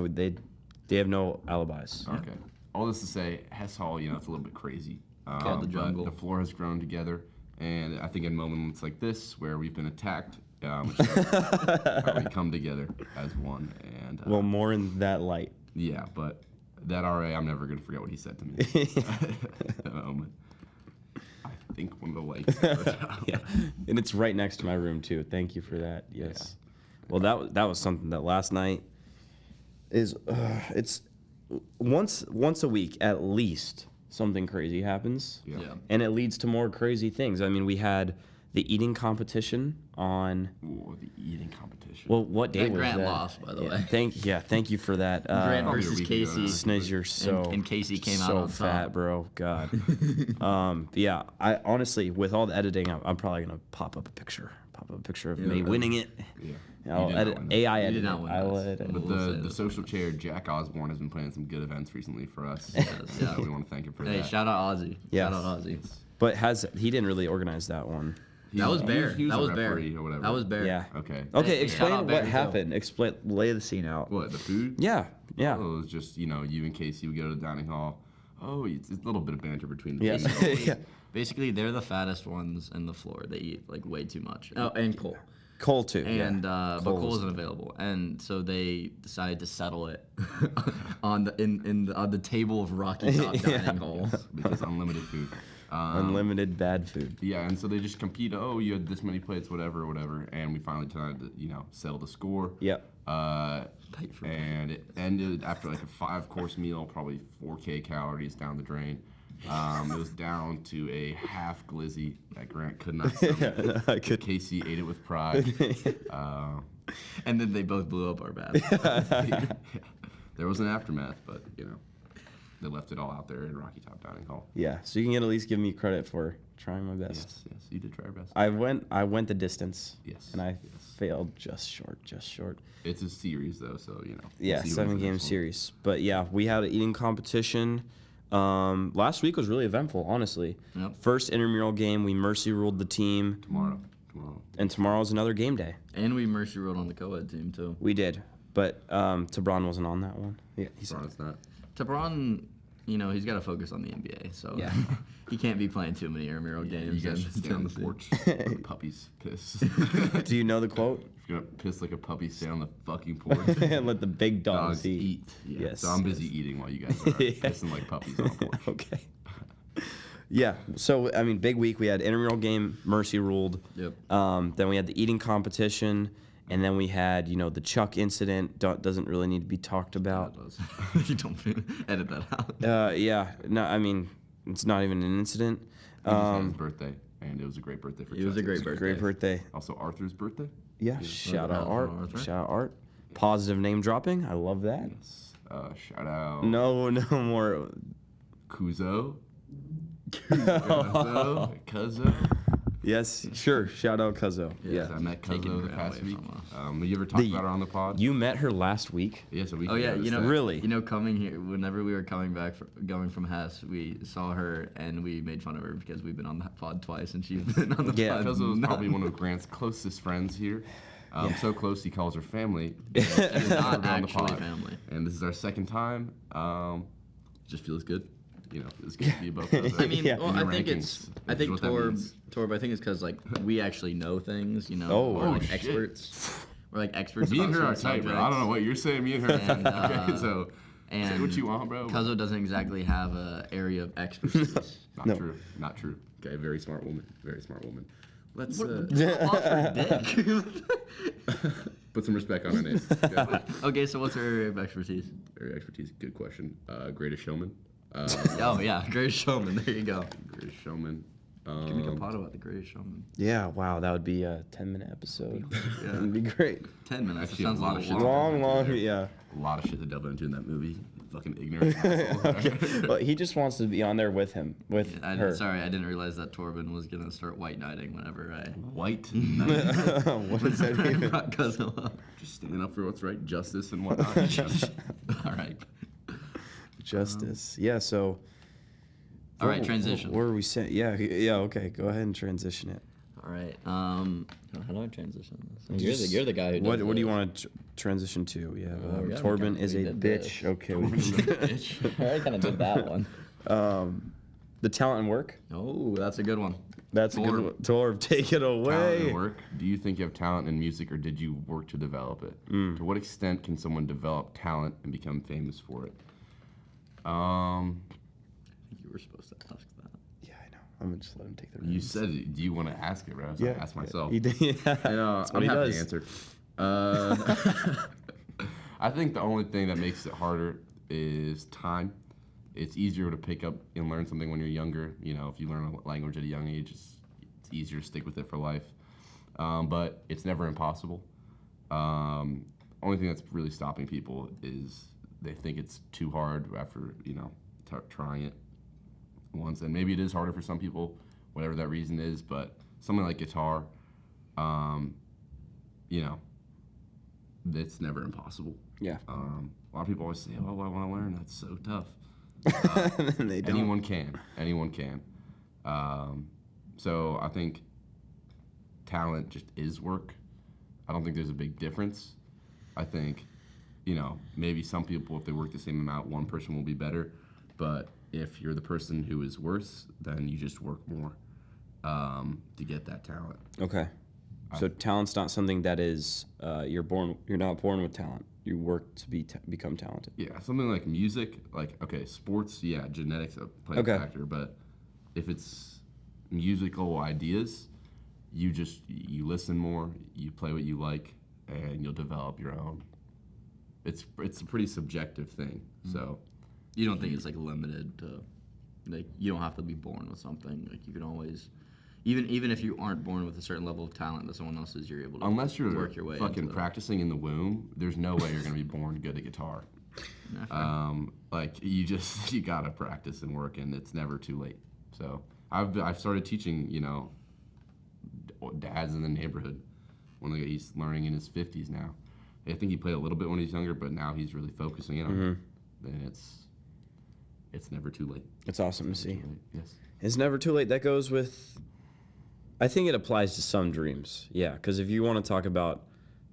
They have no alibis. Okay. All this to say, HESS HALL, it's a little bit crazy. Called the but jungle. The floor has grown together, and I think in moments like this, where we've been attacked, it's how we come together as one. And Well, more in that light. yeah, but that RA, I'm never gonna forget what he said to me. That moment. I think one of the lights. Yeah, and it's right next to my room too. Thank you for that. Yes. Well, that was something that last night is it's once a week at least something crazy happens. Yeah. Yeah. And it leads to more crazy things. I mean, we had the eating competition on. Ooh, the eating competition. Well, what day That was Grant that? lost, by the Yeah, way. thank you for that. Grant Probably a versus week ago now. Casey. Sniz, you're so and Casey came out so on top. fat, bro. God. Yeah. I honestly, with all the editing, I'm probably gonna pop up a picture of me winning it. Yeah. I'll You did not edit win that. AI You edit. did not win I will this. edit. But We'll say the this. social chair, Jack Osborne, has been planning some good events recently for us. Yes, yeah. So we want to thank him for Hey, that. shout out Ozzy. Yes. Shout out Ozzy. But he didn't really organize that one. That was Bear. He was That a was Bear. referee or whatever. That was Bear. Yeah. Okay. Okay, Hey, explain shout out Bear, what too. happened. Lay the scene out. What, the food? Yeah. Yeah. Oh, it was just, you and Casey would go to the dining hall. Oh, it's a little bit of banter between the Yes. teams. Yeah. Basically, they're the fattest ones in the floor. They eat like way too much. Oh, and Cole. Cole too. And yeah. but Cole isn't available, and so they decided to settle it on the table of Rocky Top dining hall. Because unlimited food. Unlimited bad food. Yeah, and so they just compete. Oh, you had this many plates, whatever. And we finally tried to, settle the score. Yep. And it ended after like a 5-course meal, probably 4K calories down the drain. It was down to a half glizzy that Grant could not stomach. I could. Casey ate it with pride. And then they both blew up our bath. There was an aftermath, but they left it all out there in Rocky Top Dining Hall. Yeah. So you can at least give me credit for trying my best. Yes, you did try your best. I went the distance. Yes, And I yes. failed just short. It's a series though, so we'll Yeah, see who 7 wins game this one. series. But yeah, we had an eating competition. Last week was really eventful, honestly. Yep. First intramural game, we mercy ruled the team, Tomorrow. and tomorrow's another game day. And we mercy ruled on the co-ed team too. We did, but Tabron wasn't on that one. Yeah, he's It's not. Tabron, he's got to focus on the NBA, so Yeah. he can't be playing too many intramural You games. guys in should stay on the Tennessee. porch. Let the puppies piss. Do you know the quote? If you're gonna piss like a puppy, stay on the fucking porch. Let the big dogs, Dogs eat. eat. Yeah. Yes, So I'm busy yes. eating while you guys are pissing like puppies on the porch. Okay. Yeah. So I mean, big week. We had intramural game, mercy ruled. Yep. Then we had the eating competition, and then we had the Chuck incident. Doesn't really need to be talked about. You don't edit that out. Yeah. No, I mean, it's not even an incident. It was his birthday, and it was a great birthday for It was a Chuck. great birthday. Great birthday. Also Arthur's birthday. Yeah. Shout out Shout Art. out Arthur. Shout out Art. Positive name dropping. I love that. Shout out. No Kuzo. Kuzo. Yes, sure. Shout out Cuzzo. Yeah. Yeah. I met Taking Cuzzo the her past away week. from us. Have you ever talked about her on the pod? You met her last week? Yes, a week Oh ago. yeah, this you know, day. Really? You know, coming here, whenever we were coming back, going from HESS, we saw her and we made fun of her because we've been on that pod twice and she's been on the Yeah. pod. Cuzzo is none. probably one of Grant's closest friends here. Yeah. So close he calls her family. She's not on the actually pod. family. And this is our second time. Just feels good. You know, it's good to be above Cuzzo. I mean, Yeah. well, In I your think rankings, it's. I which is think what that means. Torb. I think it's because like we actually know things. You know, Oh. we're like shit. experts. We're like experts. Me and her about are certain tight, bro. I don't know what you're saying. Me and her. And, okay, so And say what you want, bro. Cuzzo doesn't exactly have a area of expertise. Not No. true. Not true. Okay, very smart woman. Very smart woman. Let's Off her dick. put some respect on her name. Yeah. Okay, so what's her area of expertise? Very expertise. Good question. Greatest showman. Oh yeah, Greatest Showman. There you go. Greatest showman. Can make a pod about the Greatest Showman. Yeah, wow, that would be a 10-minute episode. Yeah. That'd be great. 10 minutes. Actually, That sounds a lot of shit. Long, yeah. A lot of shit to delve into in that movie. Fucking ignorant. asshole. Well, he just wants to be on there with him, with her. Sorry, I didn't realize that Torben was gonna start white knighting whenever I White knight. What does that mean? brought Cuzzo up. Just standing up for what's right, justice and whatnot. All right. Justice. Yeah, so. All right, transition. Where are we saying? Yeah, okay. Go ahead and transition it. All right. How do I transition this? You're the guy who does What do you the- want to transition to? Yeah, we haven't Torben kinda- is we a did bitch. this. Okay. I already kind of did that one. The talent and work. Oh, that's a good one. That's a good Torb. one. Torb, take it Talent away. and work. Do you think you have talent in music, or did you work to develop it? To what extent can someone develop talent and become famous for it? I think you were supposed to ask that. Yeah, I know. I'm gonna just let him take the You reins. said it. Do you want to ask it, bro? So I asked myself. He did. Yeah. I know, That's I'm what he happy does. to answer. I think the only thing that makes it harder is time. It's easier to pick up and learn something when you're younger. You know, if you learn a language at a young age, it's easier to stick with it for life. But it's never impossible. Only thing that's really stopping people is they think it's too hard after, you know, trying it once. And maybe it is harder for some people, whatever that reason is, but something like guitar, you know, it's never impossible. Yeah. A lot of people always say, "Oh, I want to learn. That's so tough." And they don't. Anyone can. Anyone can. So I think talent just is work. I don't think there's a big difference. I think, you know, maybe some people, if they work the same amount, one person will be better. But if you're the person who is worse, then you just work more to get that talent. Okay. So talent's not something that is you're not born with talent. You work to become talented. Yeah, something like music, like, okay, sports, yeah, genetics play Okay. a factor, but if it's musical ideas, you listen more, you play what you like, and you'll develop your own. It's a pretty subjective thing, so. You don't think it's like limited to, like, you don't have to be born with something. Like, you can always, even if you aren't born with a certain level of talent that someone else is, you're able to Unless you're work your way fucking into it. practicing in the womb, there's no way you're gonna be born good at guitar. Yeah, fair. Like you gotta practice and work, and it's never too late. So I've started teaching, you know, dads in the neighborhood. He's learning in his 50s now. I think he played a little bit when he was younger, but now he's really focusing in on it. Then it's never too late. It's awesome to see. Yes. It's never too late. That goes with. I think it applies to some dreams. Yeah, because if you want to talk about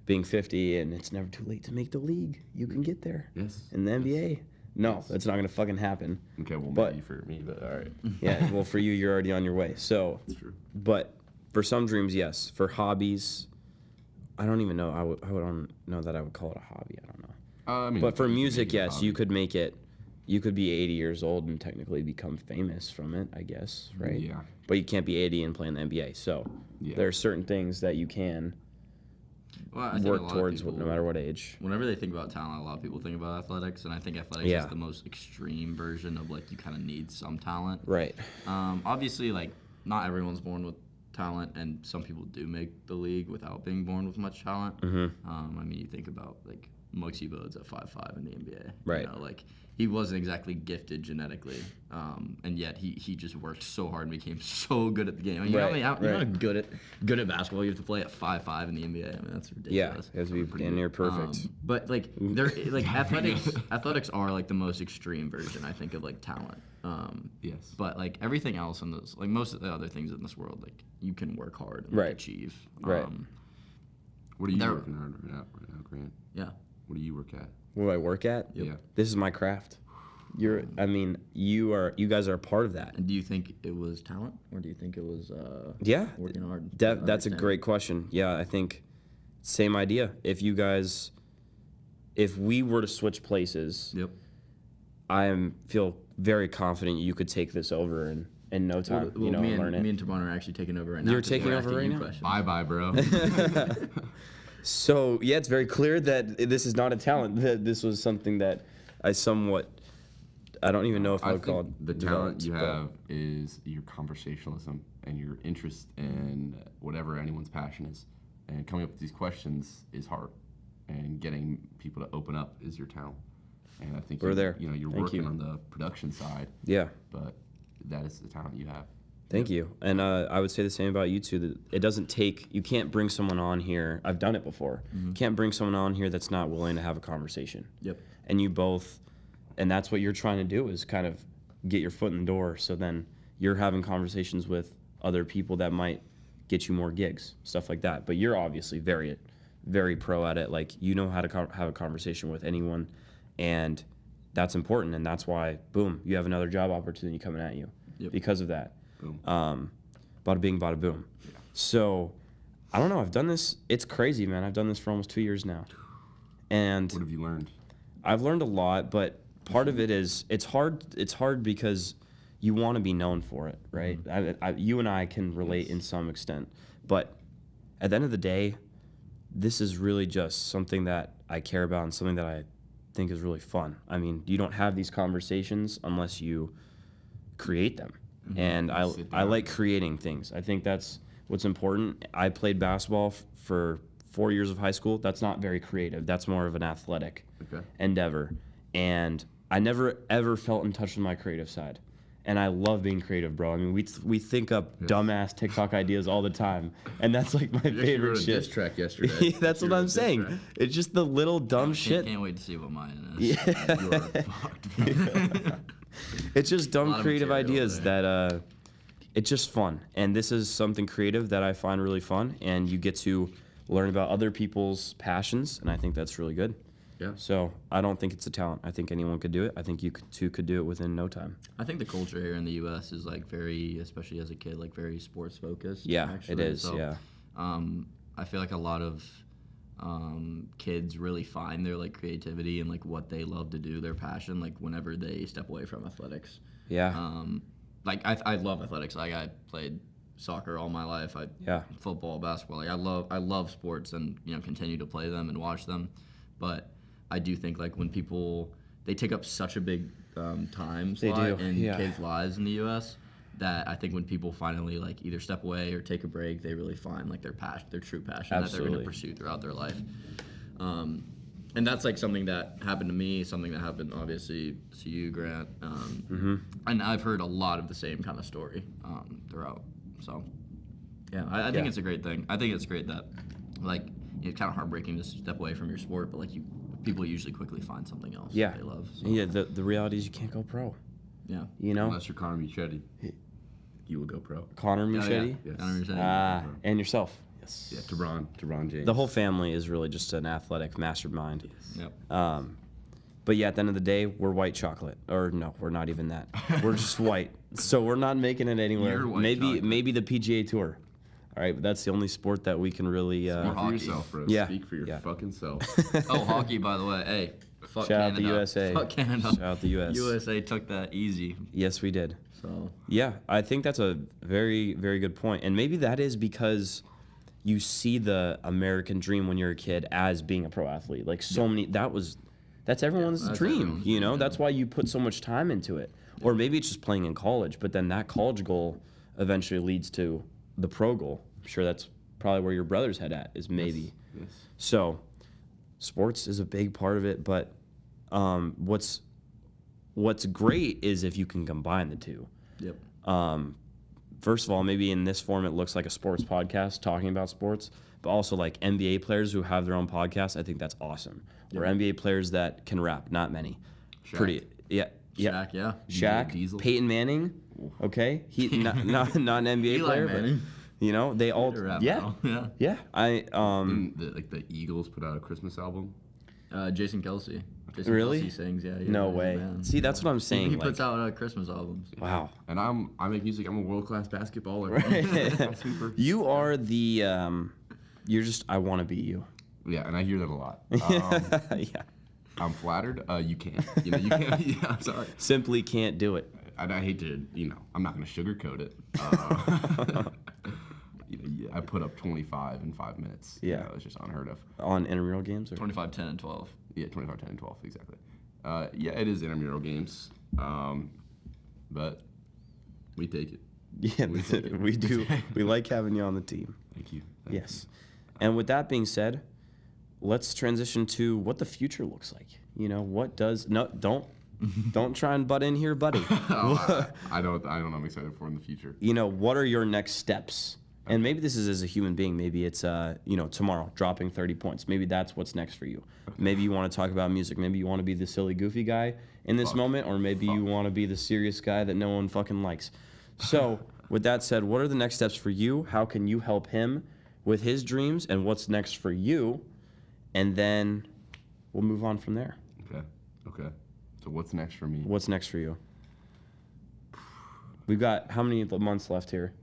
being 50 and it's never too late to make the league, you can get there. Yes. In the NBA. No, Yes. that's not gonna fucking happen. Okay, well, But- maybe for me, but all right. Yeah, well, for you, you're already on your way. So, That's true. but for some dreams, yes. For hobbies, I don't even know. I don't know that I would call it a hobby. I don't know. I mean, But for you can music, make it a yes, you hobby. could make it. You could be 80 years old and technically become famous from it, I guess, right? Yeah. But you can't be 80 and play in the NBA. So Yeah. there are certain things that you can Well, I think a work lot of towards people- no matter what age. Whenever they think about talent, a lot of people think about athletics, and I think athletics Yeah. is the most extreme version of, like, you kind of need some talent. Right. Obviously, like, not everyone's born with talent, and some people do make the league without being born with much talent. I mean, you think about, like, Moxie Bode's at 5'5" in the NBA. Right. You know, like he wasn't exactly gifted genetically, and yet he just worked so hard and became so good at the game. I mean, you know, how good at basketball you have to play at 5'5" in the NBA. I mean, that's ridiculous. Yeah, it has to be damn near perfect. But like athletics are like the most extreme version, I think, of like talent. Yes. But like everything else in this, like most of the other things in this world, like you can work hard and Right. achieve. Right. What are you working hard right now, Grant? Yeah. What do you work at? What do I work at? Yeah. This is my craft. You guys are a part of that. And do you think it was talent, or do you think it was working hard? That's a great question. Yeah, I think same idea. If we were to switch places, Yep. I feel very confident you could take this over in no time. Well, me learn it. and Torbon are actually taking over right now. You're 'cause taking we're over asking right you now? questions. Bye, bro. So yeah, it's very clear that this is not a talent. That this was something that I don't even know if I would call it the talent developed, you but- have is your conversationalism and your interest in whatever anyone's passion is. And coming up with these questions is hard. And getting people to open up is your talent. And I think We're there. You're Thank working you. on the production side, Yeah. but that is the talent you have. Thank you. And I would say the same about you two, that it doesn't take, you can't bring someone on here, I've done it before, you can't bring someone on here that's not willing to have a conversation. Yep. And you both, and that's what you're trying to do, is kind of get your foot in the door, so then you're having conversations with other people that might get you more gigs, stuff like that. But you're obviously very, very pro at it. Like, you know how to have a conversation with anyone, and that's important, and that's why, boom, you have another job opportunity coming at you because of that. Boom. Bada bing, bada boom. So, I don't know. I've done this. It's crazy, man. I've done this for almost 2 years now, and What have you learned? I've learned a lot. But part of it is it's hard. It's hard because you want to be known for it, right? You and I can relate in some extent, but at the end of the day, this is really just something that I care about and something that I think is really fun. I mean, you don't have these conversations unless you create them. And I like creating things. I think that's what's important. I played basketball for 4 years of high school. That's not very creative. That's more of an athletic endeavor. And I never, ever felt in touch with my creative side. And I love being creative, bro. I mean, we think up dumbass TikTok ideas all the time. And that's like my favorite wrote a shit. diss track yesterday. That's what I'm saying. It's just the little dumb shit. Can't wait to see what mine is. Yeah. You are fucked. It's just dumb of creative material ideas that it's just fun. And this is something creative that I find really fun, and you get to learn about other people's passions, and I think that's really good. Yeah. So I don't think it's a talent. I think anyone could do it. I think you could do it within no time. I think the culture here in the U.S. is like very, especially as a kid, like very sports focused. Yeah, actually. it is. So, yeah. I feel like a lot of kids really find their like creativity and like what they love to do, their passion, like whenever they step away from athletics. Yeah. Like I love athletics. Like I played soccer all my life. Football, basketball. Like I love sports, and continue to play them and watch them. But I do think like when people, they take up such a big time slot in kids' lives in the U.S. that I think when people finally like either step away or take a break, they really find like their true passion that they're going to pursue throughout their life. And that's like something that happened to me, something that happened obviously to you, Grant. And I've heard a lot of the same kind of story throughout. So yeah, I think it's a great thing. I think it's great that like it's kind of heartbreaking to step away from your sport, but like people usually quickly find something else that they love. So. Yeah. The reality is you can't go pro. Yeah. Unless you're Connor Muchetti, you will go pro. Connor Muchetti. Yes. Connor Muchetti. And yourself. Yes. Yeah, Tebron James. The whole family is really just an athletic mastermind. Yep. But yeah, at the end of the day, we're white chocolate. Or no, we're not even that. We're just white. So we're not making it anywhere. You're white chocolate. Maybe the PGA Tour. All right, but that's the only sport that we can really. Speak for hockey. yourself, bro. Yeah. Speak for your fucking self. Oh, hockey, by the way. Hey, fuck Shout out Canada. the USA. Fuck Canada. Shout out the US. USA took that easy. Yes, we did. So Yeah, I think that's a very, very good point. And maybe that is because you see the American dream when you're a kid as being a pro athlete. Like so many, that's everyone's that's dream, everyone's dream, yeah. That's why you put so much time into it. Or maybe it's just playing in college, but then that college goal eventually leads to the pro goal. I'm sure that's probably where your brother's head at is maybe. Yes. So sports is a big part of it, but what's great is if you can combine the two. Yep. First of all, maybe in this form it looks like a sports podcast talking about sports, but also like NBA players who have their own podcast. I think that's awesome. Or NBA players that can rap, not many. Shaq. Shaq, yeah. Shaq, Diesel. Peyton Manning. Okay, he not an NBA Eli player, Manning. but you know they all. Rap Yeah, now. Yeah. yeah. Didn't the Eagles put out a Christmas album? Jason Kelsey. Jason Really? Kelsey sings, yeah. No he's a way. man. See, that's what I'm saying. He like, puts out Christmas albums. wow. And I make music. I'm a world-class basketballer. Right. Super. You are the. You're just. I want to be you. Yeah, and I hear that a lot. Yeah. I'm flattered. You can't. You know, you can't. Yeah, I'm sorry. Simply can't do it. And I hate to, I'm not going to sugarcoat it. I put up 25 in 5 minutes. Yeah. It's just unheard of. On intramural games? Or? 25, 10, and 12. Yeah, 25, 10, and 12, exactly. Yeah, it is intramural games, but we take it. Yeah, we do. We like having you on the team. Thank you. Yes. And with that being said, let's transition to what the future looks like. What does don't try and butt in here, buddy. I don't. I'm excited for in the future. What are your next steps? And maybe this is as a human being. Maybe it's tomorrow dropping 30 points. Maybe that's what's next for you. Maybe you want to talk about music. Maybe you want to be the silly, goofy guy in this moment, or maybe you want to be the serious guy that no one fucking likes. So, with that said, what are the next steps for you? How can you help him with his dreams, and what's next for you? And then we'll move on from there. Okay. So what's next for me? What's next for you? We've got how many months left here?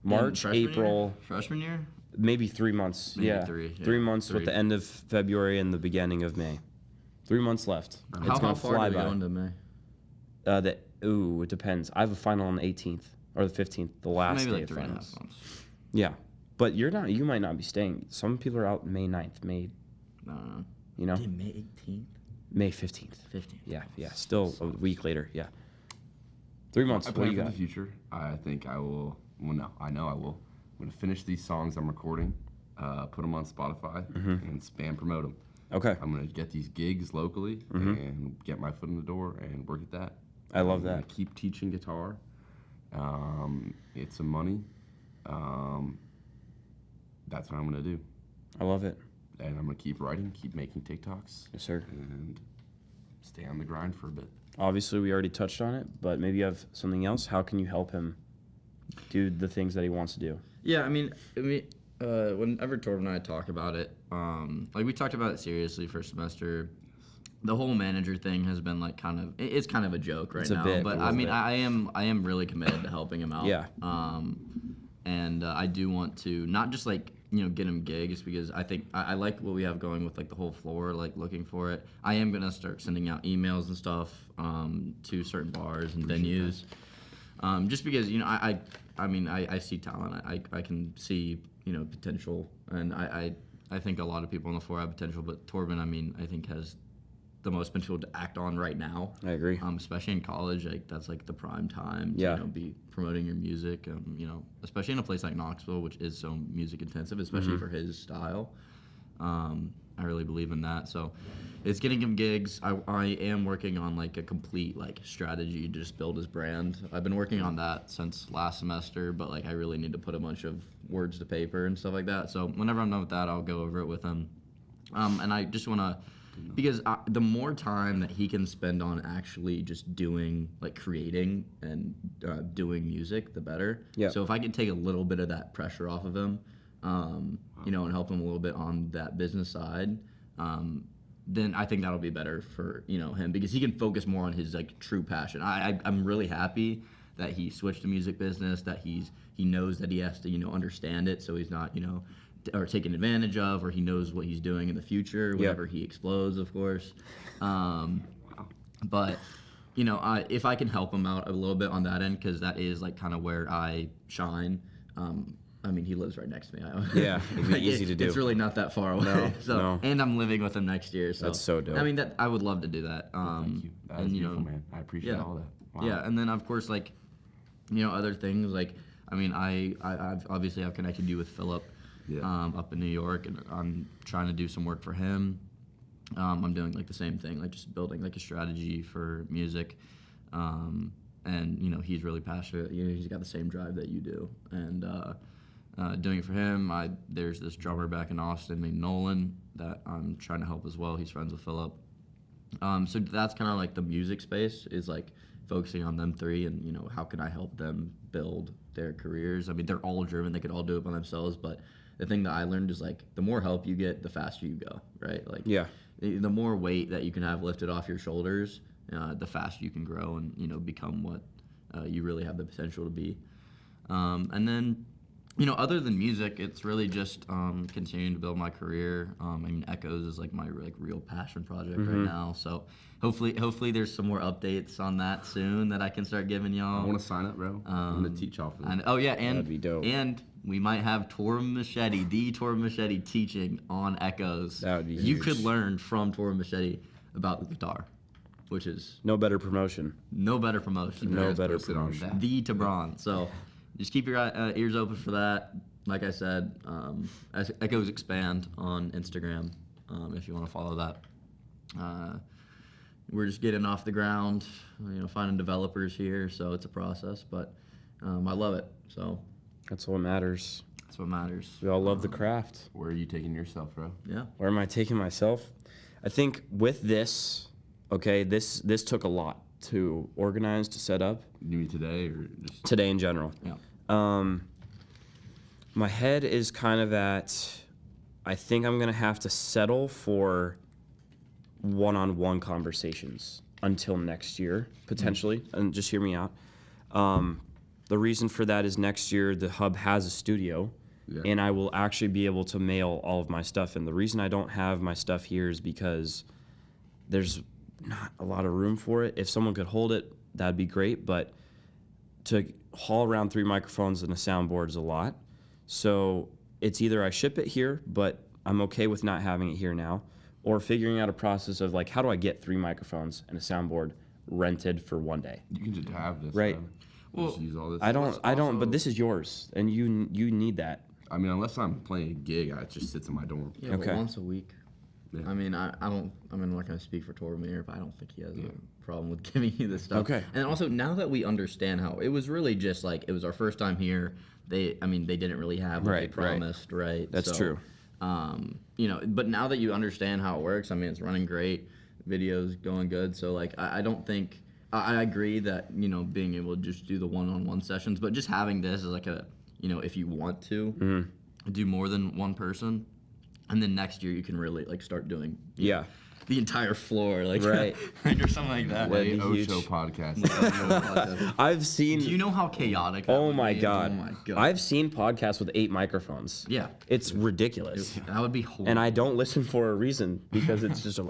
March, April. Freshman year? Maybe 3 months. Maybe yeah. three, yeah. 3 months with Three. the end of February and the beginning of May. 3 months left. It's How gonna far fly do we by. go into May? It depends. I have a final on the 18th or the 15th, the last Maybe day like of 3.5 finals. months. Yeah, but you might not be staying. Some people are out May 9th, May, No. May 18th? May 15th. 15th. Yeah. Still a week later. Yeah. 3 months. I What plan do you for got? the future. I think I will. Well, no, I know I will. I'm gonna finish these songs I'm recording, put them on Spotify, and spam promote them. Okay. I'm gonna get these gigs locally and get my foot in the door and work at that. I love I'm gonna that. keep teaching guitar. It's some money. That's what I'm gonna do, I love it. and I'm gonna keep writing, keep making TikToks, Yes, sir. and stay on the grind for a bit. Obviously, we already touched on it, but maybe you have something else. How can you help him do the things that he wants to do? Yeah, I mean, whenever Torben and I talk about it, like we talked about it seriously first semester. The whole manager thing has been like it's kind of a joke right It's a now. bit, But a I little mean, bit. I am really committed to helping him out. Yeah. And I do want to not just like get him gigs, because I think I like what we have going with like the whole floor, like looking for it. I am gonna start sending out emails and stuff to certain bars and venues, just because I see talent. I can see potential, and I think a lot of people on the floor have potential, but Torben, I think has the most potential to act on right now. I agree. Especially in college, like that's like the prime time to Yeah. be promoting your music. Especially in a place like Knoxville, which is so music intensive, especially for his style. I really believe in that. So it's getting him gigs. I am working on like a complete like strategy to just build his brand. I've been working on that since last semester, but like I really need to put a bunch of words to paper and stuff like that. So whenever I'm done with that, I'll go over it with him. And I just want to, because the more time that he can spend on actually just doing, like creating and doing music, the better. Yeah. So if I could take a little bit of that pressure off of him, and help him a little bit on that business side, then I think that'll be better for him, because he can focus more on his like true passion. I'm really happy that he switched to music business, that he knows that he has to understand it, so he's not or taken advantage of, or he knows what he's doing in the future whenever he explodes, of course. But if I can help him out a little bit on that end, because that is like kind of where I shine. He lives right next to me. Yeah, it'd be easy to do. It's really not that far away. No, so, no. And I'm living with him next year. So That's so dope. that I would love to do that. Thank you. That is beautiful, man. I appreciate all that. Wow. Yeah, and then of course other things like I've obviously I've connected you with Philip. up in New York, and I'm trying to do some work for him. I'm doing like the same thing, like just building like a strategy for music. And he's really passionate. He's got the same drive that you do, and doing it for him. There's this drummer back in Austin named Nolan that I'm trying to help as well. He's friends with Philip. So that's kind of like the music space is like focusing on them three, and how can I help them build their careers. I mean, they're all driven. They could all do it by themselves, but the thing that I learned is like the more help you get, the faster you go, right? Like the more weight that you can have lifted off your shoulders, the faster you can grow and become what you really have the potential to be. And then other than music, it's really just continuing to build my career. I mean, Echoes is like my real passion project right now. So hopefully there's some more updates on that soon that I can start giving y'all. I want to sign up, bro. I'm gonna teach y'all for this. That'd be dope. And we might have Torben Machete teaching on Echoes. That would be You huge. could learn from Torben Machete about the guitar, which is No better promotion. no better promotion. No better posted on promotion. The to bronze. So just keep your ears open for that. Like I said, Echoes Expand on Instagram if you want to follow that. We're just getting off the ground, finding developers here, so it's a process, but I love it. So That's what matters. that's what matters. We all love the craft. Where are you taking yourself, bro? Yeah. Where am I taking myself? I think with this, this took a lot to organize, to set up. You mean today or just Today in general. Yeah. My head is kind of at, I think I'm going to have to settle for one-on-one conversations until next year, potentially. And just hear me out. The reason for that is next year the hub has a studio, and I will actually be able to mail all of my stuff. And the reason I don't have my stuff here is because there's not a lot of room for it. If someone could hold it, that'd be great. But to haul around 3 microphones and a soundboard is a lot. So it's either I ship it here, but I'm okay with not having it here now, or figuring out a process of like, how do I get 3 microphones and a soundboard rented for one day? you can just have this, Right. man. Well, Just use all this. I Plus, don't, also, but this is yours, and you need that. I mean, unless I'm playing a gig, it just sits in my dorm. Yeah, Okay. but once a week. Yeah. I mean, I'm not going to speak for Torben here, but I don't think he has a problem with giving you this stuff. Okay. And also, now that we understand how, it was really just like, it was our first time here. They didn't really have what they Right. promised, right? That's true. But now that you understand how it works, I mean, it's running great. Video's going good. So, like, I don't think, I agree that, being able to just do the one-on-one sessions, but just having this as like a, if you want to do more than one person, and then next year you can really like start doing Yeah. the entire floor, like Right. or something like that. That'd Way be huge. Ocho podcast. I've seen. Do you know how chaotic that Oh would my be? god. Oh my god. I've seen podcasts with 8 microphones. Yeah. It's ridiculous. That would be horrible. And I don't listen for a reason because it's just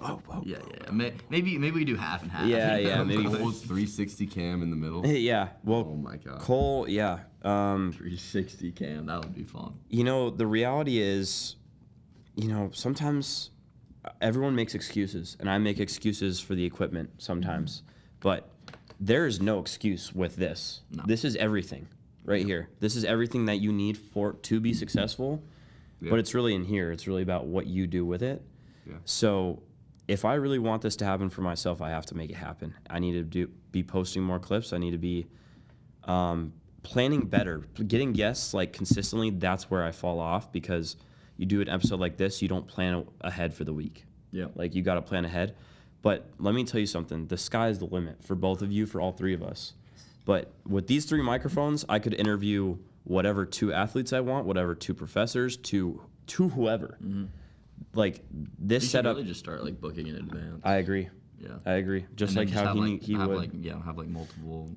Yeah. Maybe we do half and half. Yeah, maybe. Cold 360 cam in the middle. Yeah. Well, Oh my god. Cole, yeah. 360 cam, that would be fun. The reality is, sometimes everyone makes excuses, and I make excuses for the equipment sometimes, but there is no excuse with this. No. This is everything right here. This is everything that you need to be successful, Yeah. but it's really in here. It's really about what you do with it. Yeah. So if I really want this to happen for myself, I have to make it happen. I need to be posting more clips. I need to be planning better, getting guests like consistently. That's where I fall off, because you do an episode like this, you don't plan ahead for the week. Yeah. Like, you got to plan ahead. But let me tell you something. The sky is the limit for both of you, for all 3 of us. But with these 3 microphones, I could interview whatever 2 athletes I want, whatever 2 professors, to whoever. Like, this You should setup. really just start like booking in advance. I agree. Yeah. I agree. Just And like then how he have would. have like multiple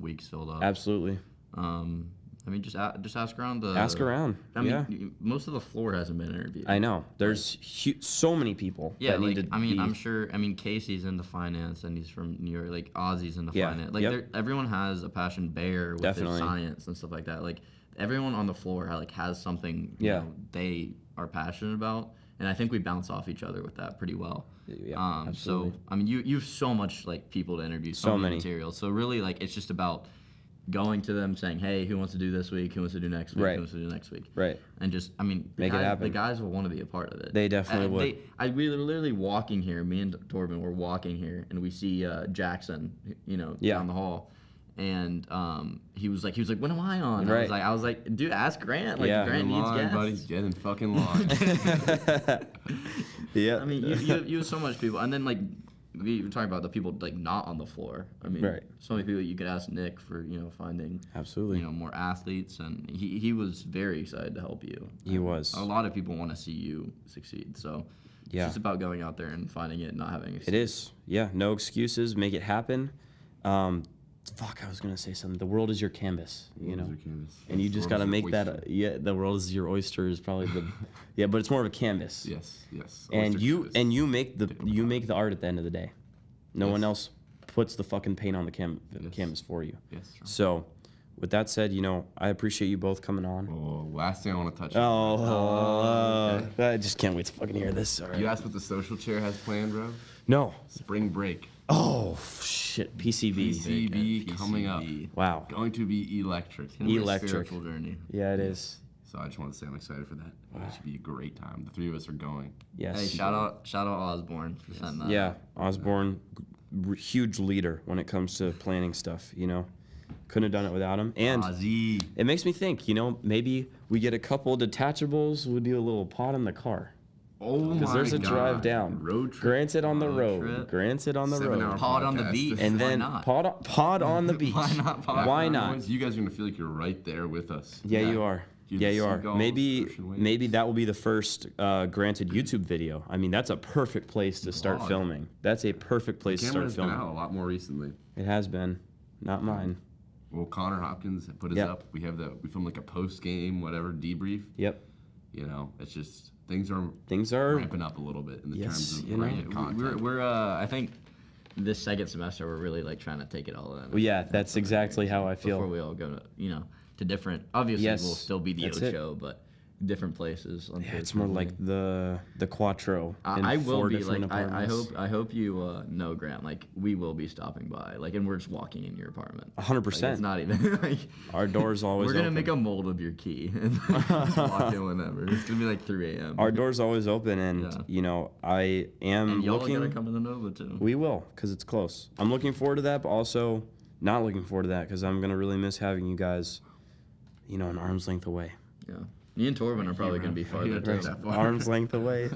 weeks filled up. Absolutely. Just ask around the. Ask around. I mean, Yeah. most of the floor hasn't been interviewed. I know. There's so many people Yeah, that like, need to I'm sure. Casey's into finance and he's from New York. Like Ozzy's into Yeah, finance. Like yep. everyone has a passion. Bear with their Definitely. science and stuff like that. Like everyone on the floor has something. Yeah. They are passionate about, and I think we bounce off each other with that pretty well. Yeah, absolutely. So you have so much like people to interview, so So many many. materials. So really, like, it's just about going to them saying, hey, who wants to do this week? Who wants to do next week? Right. Who wants to do next week? Right. And just, I mean, Make it happen. the guys will want to be a part of it. They definitely would. We were literally walking here. Me and Torben were walking here, and we see Jackson, down the hall. And he was like, when am I on? Right. I was like, dude, ask Grant. Like, Yeah. Grant needs guests. Buddy's get in fucking line. Yeah. I mean, you have so much people, and then like we were talking about the people like not on the floor. I mean, Right. so many people. You could ask Nick for finding Absolutely. more athletes, and he was very excited to help you. He was. A lot of people want to see you succeed, so Yeah. it's just about going out there and finding it, and not having It is. Yeah. No excuses. Make it happen. Fuck, I was gonna say something. The world is your canvas, you know, and you just gotta make that. Yeah, the world is your oyster is probably the. Yeah, but it's more of a canvas. Yes, yes. And Oyster you canvas. make the art at the end of the day. No one else puts the fucking paint on the canvas for you. Yes. So, with that said, I appreciate you both coming on. Oh, last thing I want to touch. I just can't wait to fucking hear this. All right. You asked what the social chair has planned, bro? No. Spring break. Oh shit. PCB. PCB coming up. Wow. Going to be electric. It's gonna be a Electric. spiritual journey. Yeah, it is. So I just want to say I'm excited for that. It should be a great time. The three of us are going. Yes. Hey, shout out Osborne for setting that. Yeah, up. Osborne, huge leader when it comes to planning stuff. Couldn't have done it without him. And Ozzy. it makes me think. Maybe we get a couple detachables. We'll do a little pod in the car. Oh Because my there's a God. drive down. Road trip. Granted on the Road road. trip. Granted on the 7-hour road. Pod on the podcast. beach. And then Why not? pod on the beach. Why not pod? Why Background not? noise, you guys are gonna feel like you're right there with us. Yeah, you are. Hear Yeah, the you are. seagulls, Maybe ocean waves. maybe that will be the first Granted YouTube video. I mean, that's a perfect place to start Vlog. filming. That's a perfect place to start Camera's been filming. out a lot more recently. It has been. Not mine. Well, Connor Hopkins put us Yep. up. We filmed like a post game, whatever debrief. Yep. It's just things are Things are. ramping up a little bit in the Yes, terms of you know. branded content. We're I think this second semester we're really like trying to take it all in. Well, yeah, that's exactly how I Before feel. we all go to different. Obviously, Yes, we'll still be the that's it. Ocho, but different places. Yeah, it's more like the Quattro. In I will 4 be different like apartments. I hope you know Grant, like we will be stopping by, like, and we're just walking in your apartment. 100%. Like, it's not even like Our door's always we're gonna open. make a mold of your key and just walk in whenever. It's gonna be like 3 a.m. Our door's always open, and I am and y'all looking. gotta come to the Nova too. We will, because it's close. I'm looking forward to that, but also not looking forward to that because I'm gonna really miss having you guys, an arm's length away. Yeah, me and Torben are probably gonna be farther Right. too. That far. Arm's length away.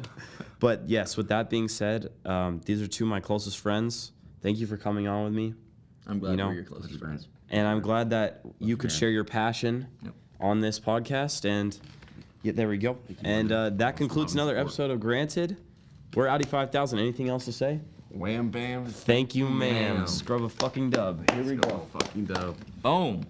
But yes, with that being said, these are two of my closest friends. Thank you for coming on with me, I'm glad know, we're your closest friends. and I'm glad that you could man. share your passion Yep. on this podcast. And yeah, there we go. And that concludes another episode of Granted. We're Audi 5000. Anything else to say? Wham bam. Thank you, ma'am. Ma'am. Scrub a fucking dub. Here we Let's go. Fucking dope. Boom.